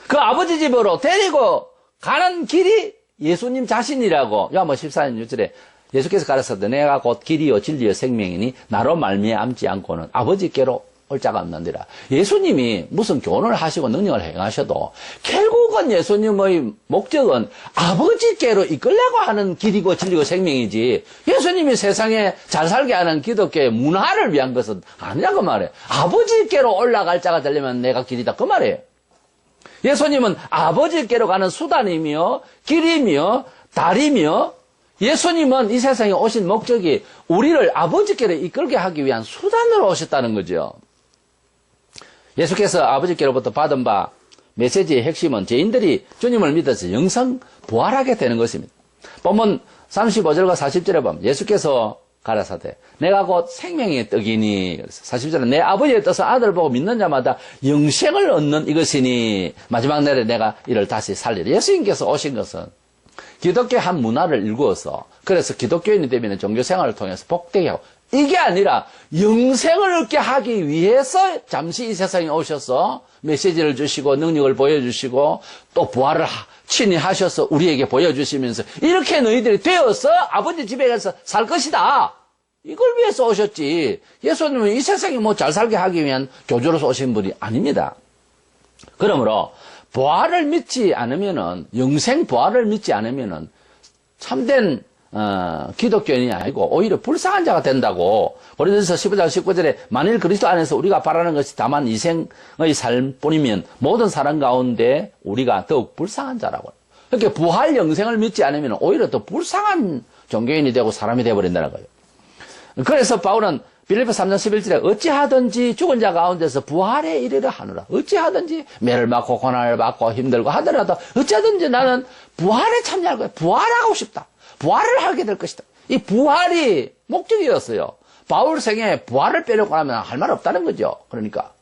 그 아버지 집으로 데리고 가는 길이 예수님 자신이라고. 요한복음 14장 6절에 예수께서 가르쳤다. 내가 곧 길이요 진리요 생명이니 나로 말미암지 않고는 아버지께로 올 자가 없느니라. 예수님이 무슨 교훈을 하시고 능력을 행하셔도 결국은 예수님의 목적은 아버지께로 이끌려고 하는 길이고 진리고 생명이지, 예수님이 세상에 잘 살게 하는 기독교의 문화를 위한 것은 아니라고 말해요. 아버지께로 올라갈 자가 되려면 내가 길이다 그 말이에요. 예수님은 아버지께로 가는 수단이며 길이며 다리며, 예수님은 이 세상에 오신 목적이 우리를 아버지께로 이끌게 하기 위한 수단으로 오셨다는 거죠. 예수께서 아버지께로부터 받은 바 메시지의 핵심은 죄인들이 주님을 믿어서 영생 부활하게 되는 것입니다. 본문 35절과 40절에 보면 예수께서 가라사대 내가 곧 생명의 떡이니, 40절에 내 아버지의 뜻을 아들 보고 믿는 자마다 영생을 얻는 이것이니 마지막 날에 내가 이를 다시 살리라. 예수님께서 오신 것은 기독교의 한 문화를 일구어서, 그래서 기독교인이 되면 종교생활을 통해서 복되게 하고, 이게 아니라 영생을 얻게 하기 위해서 잠시 이 세상에 오셔서 메시지를 주시고 능력을 보여주시고 또 부활을 친히 하셔서 우리에게 보여주시면서 이렇게 너희들이 되어서 아버지 집에 가서 살 것이다, 이걸 위해서 오셨지, 예수님은 이 세상에 잘 살게 하기 위한 교주로서 오신 분이 아닙니다. 그러므로 부활을 믿지 않으면은, 영생 부활을 믿지 않으면은 참된 기독교인이 아니고 오히려 불쌍한 자가 된다고. 고린도서 15장 19절에 만일 그리스도 안에서 우리가 바라는 것이 다만 이생의 삶뿐이면 모든 사람 가운데 우리가 더욱 불쌍한 자라고. 그렇게 부활 영생을 믿지 않으면 오히려 더 불쌍한 종교인이 되고 사람이 되어버린다는 거예요. 그래서 바울은 빌립보 3장 11절에 어찌하든지 죽은 자 가운데서 부활에 이르려 하노라. 어찌하든지 매를 맞고 고난을 받고 힘들고 하더라도 어찌하든지 나는 부활에 참여할 거야. 부활하고 싶다. 부활을 하게 될 것이다. 이 부활이 목적이었어요. 바울 생에 부활을 빼려고 하면 할 말 없다는 거죠. 그러니까.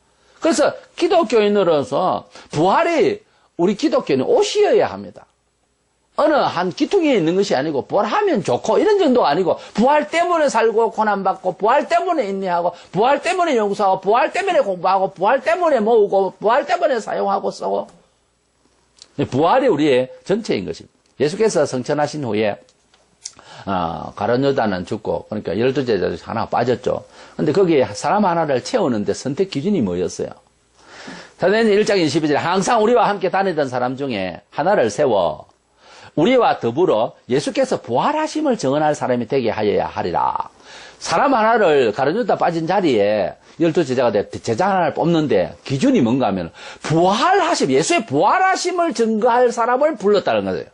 그래서 기독교인으로서 부활이 우리 기독교인은 옷이어야 합니다. 어느 한 기퉁에 있는 것이 아니고 부활하면 좋고 이런 정도가 아니고 부활 때문에 살고 고난받고 부활 때문에 인내하고 부활 때문에 용서하고 부활 때문에 공부하고 부활 때문에 모으고 부활 때문에 사용하고 쓰고 부활이 우리의 전체인 것입니다. 예수께서 성천하신 후에 가룟 요단은 죽고 그러니까 12제자 중에 하나 빠졌죠. 근데 거기에 사람 하나를 채우는데 선택 기준이 뭐였어요? 사도행전 1장 22절에 항상 우리와 함께 다니던 사람 중에 하나를 세워 우리와 더불어 예수께서 부활하심을 증언할 사람이 되게 하여야 하리라. 사람 하나를 가룟 유다 빠진 자리에 12제자가 돼 제자 하나를 뽑는데 기준이 뭔가 하면 부활하심, 예수의 부활하심을 증거할 사람을 불렀다는 거예요.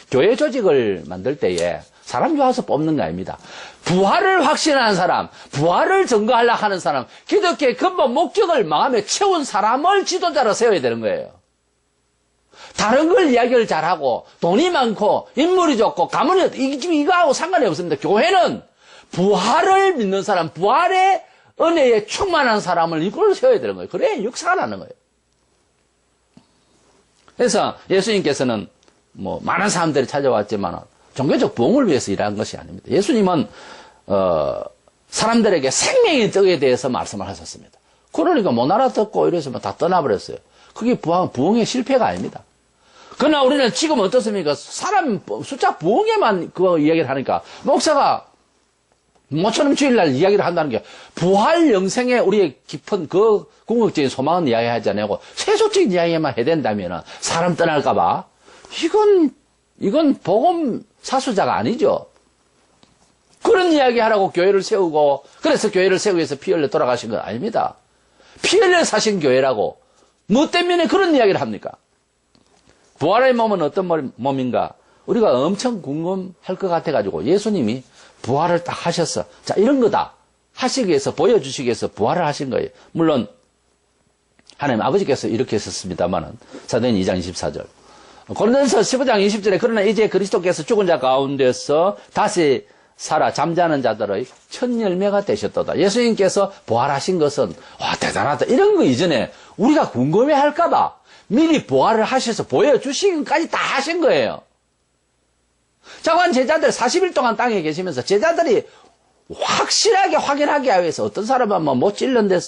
교회 조직을 만들 때에 사람 좋아서 뽑는 거 아닙니다. 부활을 확신하는 사람, 부활을 증거하려고 하는 사람, 기독교의 근본 목적을 마음에 채운 사람을 지도자로 세워야 되는 거예요. 다른 걸 이야기를 잘하고 돈이 많고 인물이 좋고 가문이 이거하고 상관이 없습니다. 교회는 부활을 믿는 사람, 부활의 은혜에 충만한 사람을 이끌어 세워야 되는 거예요. 그래야 역사가 나는 거예요. 그래서 예수님께서는 많은 사람들이 찾아왔지만 종교적 부흥을 위해서 일한 것이 아닙니다. 예수님은 사람들에게 생명의 떡에 대해서 말씀을 하셨습니다. 그러니까 못 알아듣고 이래서 다 떠나버렸어요. 그게 부흥의 실패가 아닙니다. 그러나 우리는 지금 어떻습니까? 사람 숫자 부흥에만 그 이야기를 하니까 목사가 모처럼 주일날 이야기를 한다는 게 부활 영생에 우리의 깊은 그 궁극적인 소망은 이야기하지 않고 세속적인 이야기만 해야 된다면 사람 떠날까봐 이건 복음 사수자가 아니죠. 그런 이야기 하라고 교회를 세우고 그래서 교회를 세우기 위해서 피 흘려 돌아가신 건 아닙니다. 피 흘려 사신 교회라고 뭐 때문에 그런 이야기를 합니까? 부활의 몸은 어떤 몸인가? 우리가 엄청 궁금할 것 같아가지고 예수님이 부활을 딱 하셨어. 자, 이런 거다. 하시기 위해서, 보여주시기 위해서 부활을 하신 거예요. 물론 하나님 아버지께서 이렇게 했었습니다만은 사도행전 2장 24절. 고린도전서 15장 20절에 그러나 이제 그리스도께서 죽은 자 가운데서 다시 살아 잠자는 자들의 첫 열매가 되셨도다. 예수님께서 부활하신 것은 와 대단하다. 이런 거 이전에 우리가 궁금해할까봐 미리 부활을 하셔서 보여주시기까지 다 하신 거예요. 자관 제자들 40일 동안 땅에 계시면서 제자들이 확실하게 확인하기 위해서 어떤 사람은 못 찔른데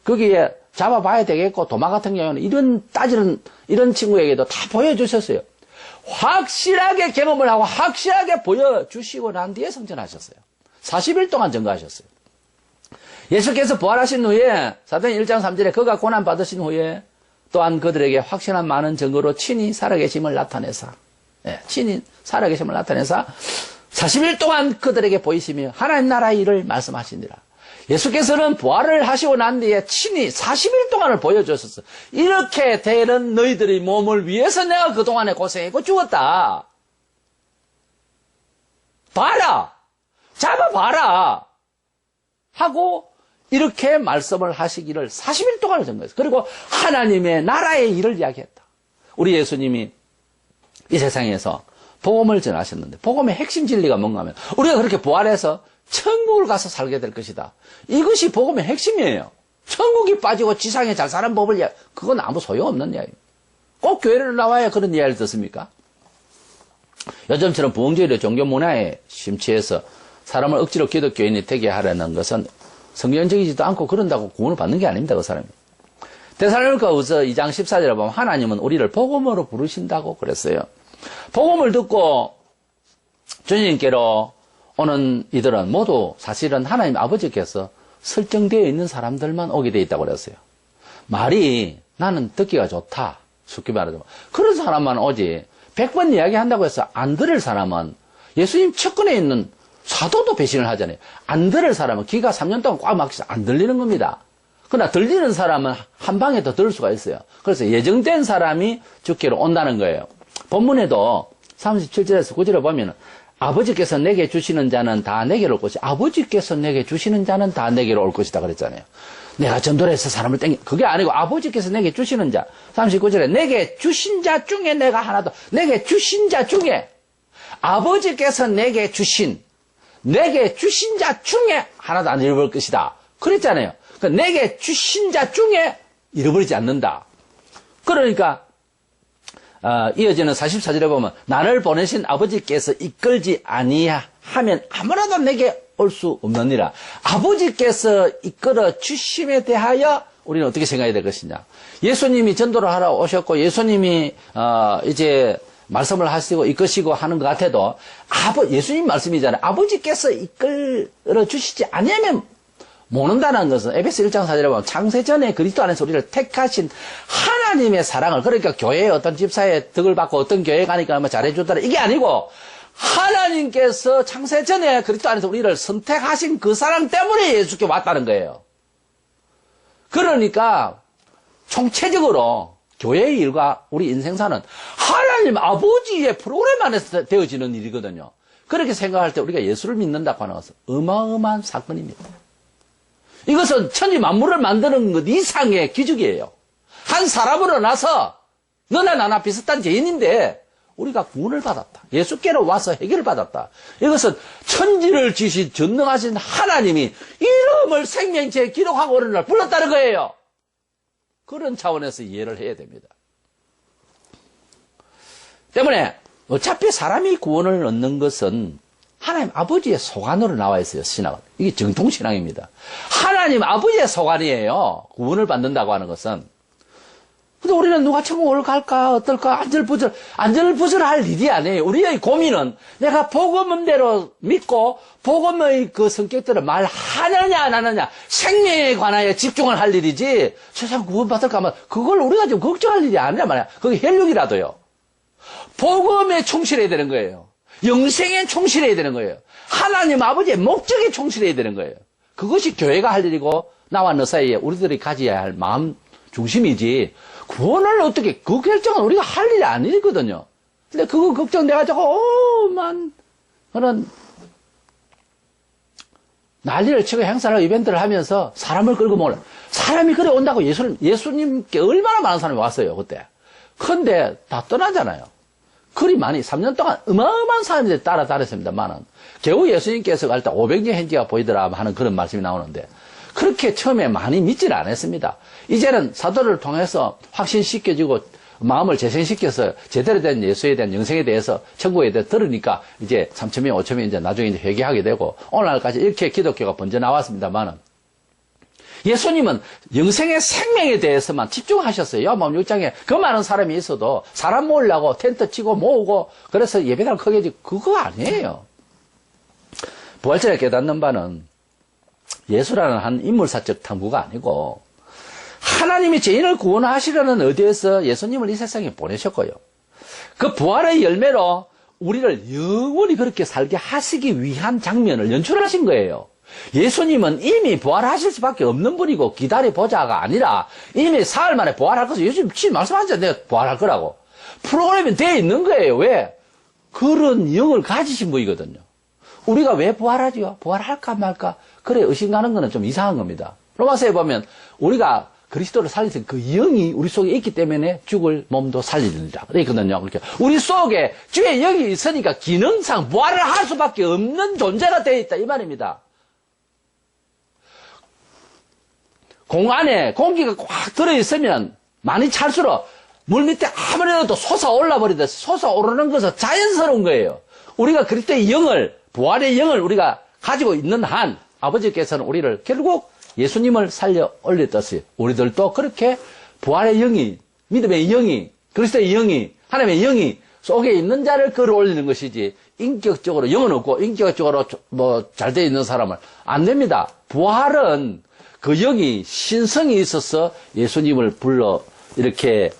거기에 잡아봐야 되겠고 도마 같은 경우는 이런 친구에게도 다 보여주셨어요. 확실하게 경험을 하고 확실하게 보여주시고 난 뒤에 성천하셨어요. 40일 동안 증거하셨어요. 예수께서 부활하신 후에 사도행전 1장 3절에 그가 고난받으신 후에 또한 그들에게 확신한 많은 증거로 친히 살아계심을 나타내사 친히 살아계심을 나타내사 40일 동안 그들에게 보이시며 하나님 나라의 일을 말씀하시니라. 예수께서는 부활을 하시고 난 뒤에 친히 40일 동안을 보여주셨어. 이렇게 되는 너희들의 몸을 위해서 내가 그동안에 고생했고 죽었다. 봐라. 잡아봐라. 하고 이렇게 말씀을 하시기를 40일 동안을 증거했어요. 그리고 하나님의 나라의 일을 이야기했다. 우리 예수님이 이 세상에서 복음을 전하셨는데 복음의 핵심 진리가 뭔가 하면 우리가 그렇게 부활해서 천국을 가서 살게 될 것이다. 이것이 복음의 핵심이에요. 천국이 빠지고 지상에 잘 사는 법을 그건 아무 소용없는 이야기입니다. 꼭 교회를 나와야 그런 이야기를 듣습니까? 요즘처럼 부흥주의의 종교 문화에 심취해서 사람을 억지로 기독교인이 되게 하려는 것은 성경적이지도 않고 그런다고 구원을 받는 게 아닙니다. 그 사람이. 데살로니가후서 2장 14절에 보면 하나님은 우리를 복음으로 부르신다고 그랬어요. 복음을 듣고 주님께로 오는 이들은 모두 사실은 하나님 아버지께서 설정되어 있는 사람들만 오게 되어 있다고 그랬어요. 말이 나는 듣기가 좋다. 쉽게 말하자면. 그런 사람만 오지. 100번 이야기한다고 해서 안 들을 사람은 예수님 측근에 있는 사도도 배신을 하잖아요. 안 들을 사람은 귀가 3년 동안 꽉 막혀서 안 들리는 겁니다. 그러나 들리는 사람은 한 방에 더 들을 수가 있어요. 그래서 예정된 사람이 주께로 온다는 거예요. 본문에도 37절에서 9절에 보면 아버지께서 내게 주시는 자는 다 내게로 올 것이 아버지께서 내게 주시는 자는 다 내게로 올 것이다 그랬잖아요. 내가 전도를 해서 사람을 그게 아니고 아버지께서 내게 주시는 자 39절에 내게 주신 자 중에 내가 하나도 내게 주신 자 중에 아버지께서 내게 주신 자 중에 하나도 안 잃어버릴 것이다 그랬잖아요. 그러니까 내게 주신 자 중에 잃어버리지 않는다. 그러니까 이어지는 44절에 보면 나를 보내신 아버지께서 이끌지 아니하면 아무나도 내게 올 수 없느니라. 아버지께서 이끌어 주심에 대하여 우리는 어떻게 생각해야 될 것이냐. 예수님이 전도를 하러 오셨고 예수님이 이제 말씀을 하시고 이끄시고 하는 것 같아도 예수님 말씀이잖아요. 아버지께서 이끌어 주시지 아니하면 못 온다는 것은 에베소 1장 4절에 보면 창세전에 그리스도 안에서 우리를 택하신 하나님의 사랑을 그러니까 교회에 어떤 집사의 덕을 받고 어떤 교회에 가니까 뭐 잘해줬다 이게 아니고 하나님께서 창세전에 그리스도 안에서 우리를 선택하신 그 사랑 때문에 예수께 왔다는 거예요. 그러니까 총체적으로 교회의 일과 우리 인생사는 하나님 아버지의 프로그램 안에서 되어지는 일이거든요. 그렇게 생각할 때 우리가 예수를 믿는다고 하는 것은 어마어마한 사건입니다. 이것은 천지 만물을 만드는 것 이상의 기적이에요. 한 사람으로 나서 너나 나나 비슷한 죄인인데 우리가 구원을 받았다. 예수께로 와서 해결을 받았다. 이것은 천지를 지신 전능하신 하나님이 이름을 생명체에 기록하고 오는 날 불렀다는 거예요. 그런 차원에서 이해를 해야 됩니다. 때문에 어차피 사람이 구원을 얻는 것은 하나님 아버지의 소관으로 나와 있어요. 신앙은. 이게 정통신앙입니다. 하나님 아버지의 소관이에요. 구원을 받는다고 하는 것은. 근데 우리는 누가 천국을 갈까 어떨까 안절부절할 일이 아니에요. 우리의 고민은 내가 복음대로 믿고 복음의 그 성격대로 말하느냐 안 하느냐 생명에 관하여 집중을 할 일이지 세상 구원받을까 하면 그걸 우리가 좀 걱정할 일이 아니란 말이야. 그게 혈육이라도요. 복음에 충실해야 되는 거예요. 영생에 충실해야 되는 거예요. 하나님 아버지의 목적에 충실해야 되는 거예요. 그것이 교회가 할 일이고 나와 너 사이에 우리들이 가져야 할 마음 중심이지 구원을 어떻게 그 결정은 우리가 할 일이 아니거든요. 근데 그거 걱정돼가지고 그런 난리를 치고 행사를 이벤트를 하면서 사람을 끌고 모으는 사람이 그래 온다고 예수님께 얼마나 많은 사람이 왔어요 그때. 근데 다 떠나잖아요. 그리 많이 3년 동안 어마어마한 사람들이 따라다녔습니다만은 겨우 예수님께서 갈 때 500년 행지가 보이더라 하는 그런 말씀이 나오는데 그렇게 처음에 많이 믿지는 않았습니다. 이제는 사도를 통해서 확신시켜주고 마음을 재생시켜서 제대로 된 예수에 대한 영생에 대해서 천국에 대해 들으니까 이제 3,000명, 5,000명 이제 나중에 이제 회개하게 되고 오늘날까지 이렇게 기독교가 번져 나왔습니다만은 예수님은 영생의 생명에 대해서만 집중하셨어요. 요한복음 6장에 그 많은 사람이 있어도 사람 모으려고 텐트 치고 모으고 그래서 예배당 크게 지고 그거 아니에요. 부활절에 깨닫는 바는 예수라는 한 인물사적 탐구가 아니고 하나님이 죄인을 구원하시려는 의도에서 예수님을 이 세상에 보내셨고요. 그 부활의 열매로 우리를 영원히 그렇게 살게 하시기 위한 장면을 연출하신 거예요. 예수님은 이미 부활하실 수밖에 없는 분이고 기다려보자가 아니라 이미 사흘 만에 부활할 것을 예수님 말씀하셨잖아요. 내가 부활할 거라고. 프로그램이 되어 있는 거예요. 왜? 그런 영을 가지신 분이거든요. 우리가 왜 부활하지요? 부활할까 말까? 그래 의심가는 거는 좀 이상한 겁니다. 로마서에 보면 우리가 그리스도를 살리신 그 영이 우리 속에 있기 때문에 죽을 몸도 살리느니라. 그랬거든요. 그렇게 우리 속에 주의 영이 있으니까 기능상 부활을 할 수밖에 없는 존재가 되어 있다 이 말입니다. 공 안에 공기가 꽉 들어있으면 많이 찰수록 물 밑에 아무래도 솟아올라 버리듯이 솟아오르는 것은 자연스러운 거예요. 우리가 그리스도의 영을 부활의 영을 우리가 가지고 있는 한 아버지께서는 우리를 결국 예수님을 살려 올렸듯이 우리들도 그렇게 부활의 영이 믿음의 영이 그리스도의 영이 하나님의 영이 속에 있는 자를 끌어올리는 것이지 인격적으로 영은 없고 인격적으로 뭐 잘 되어 있는 사람을 안 됩니다. 부활은 그 영이 신성이 있어서 예수님을 불러 이렇게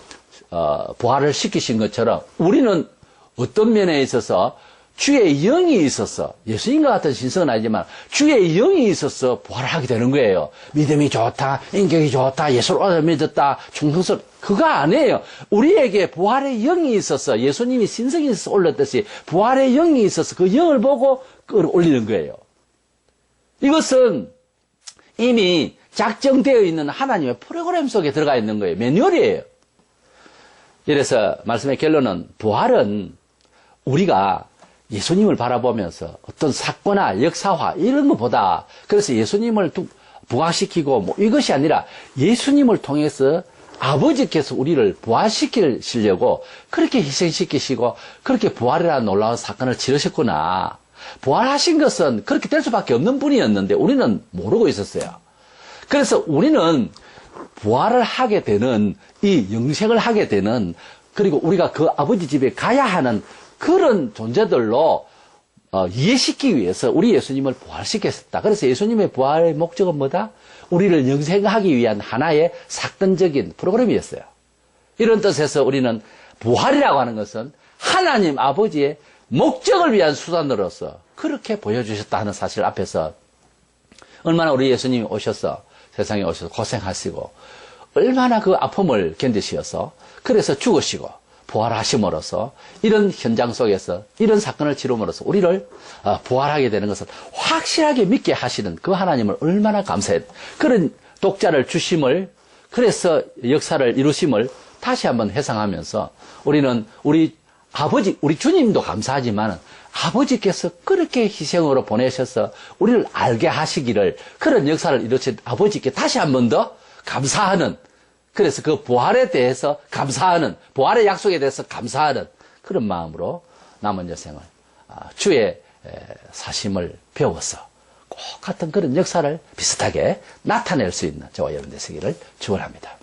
부활을 시키신 것처럼 우리는 어떤 면에 있어서 주의 영이 있어서, 예수님과 같은 신성은 아니지만 주의 영이 있어서 부활을 하게 되는 거예요. 믿음이 좋다, 인격이 좋다, 예수를 믿었다, 충성스럽 그거 아니에요. 우리에게 부활의 영이 있어서, 예수님이 신성이 있어서 올렸듯이 부활의 영이 있어서 그 영을 보고 끌어올리는 거예요. 이것은 이미 작정되어 있는 하나님의 프로그램 속에 들어가 있는 거예요. 매뉴얼이에요. 이래서 말씀의 결론은, 부활은 우리가 예수님을 바라보면서 어떤 사건이나 역사화 이런 것보다, 그래서 예수님을 부각시키고 뭐 이것이 아니라 예수님을 통해서 아버지께서 우리를 부활시키려고 그렇게 희생시키시고 그렇게 부활이라는 놀라운 사건을 치르셨구나. 부활하신 것은 그렇게 될 수밖에 없는 분이었는데 우리는 모르고 있었어요. 그래서 우리는 부활을 하게 되는, 이 영생을 하게 되는, 그리고 우리가 그 아버지 집에 가야 하는 그런 존재들로 이해시키기 위해서 우리 예수님을 부활시켰다. 그래서 예수님의 부활의 목적은 뭐다? 우리를 영생하기 위한 하나의 사건적인 프로그램이었어요. 이런 뜻에서 우리는 부활이라고 하는 것은 하나님 아버지의 목적을 위한 수단으로서 그렇게 보여주셨다 하는 사실 앞에서, 얼마나 우리 예수님이 오셔서 세상에 오셔서 고생하시고 얼마나 그 아픔을 견디시어서 그래서 죽으시고 부활하심으로써 이런 현장 속에서 이런 사건을 치rum으로써 우리를 부활하게 되는 것을 확실하게 믿게 하시는 그 하나님을 얼마나 감사해. 그런 독자를 주심을, 그래서 역사를 이루심을 다시 한번 회상하면서 우리는 우리 아버지, 우리 주님도 감사하지만 아버지께서 그렇게 희생으로 보내셔서 우리를 알게 하시기를, 그런 역사를 이루신 아버지께 다시 한 번 더 감사하는, 그래서 그 부활에 대해서 감사하는, 부활의 약속에 대해서 감사하는 그런 마음으로 남은 여생을 주의 사심을 배워서 꼭 같은 그런 역사를 비슷하게 나타낼 수 있는 저와 여러분 되시기를 축원합니다.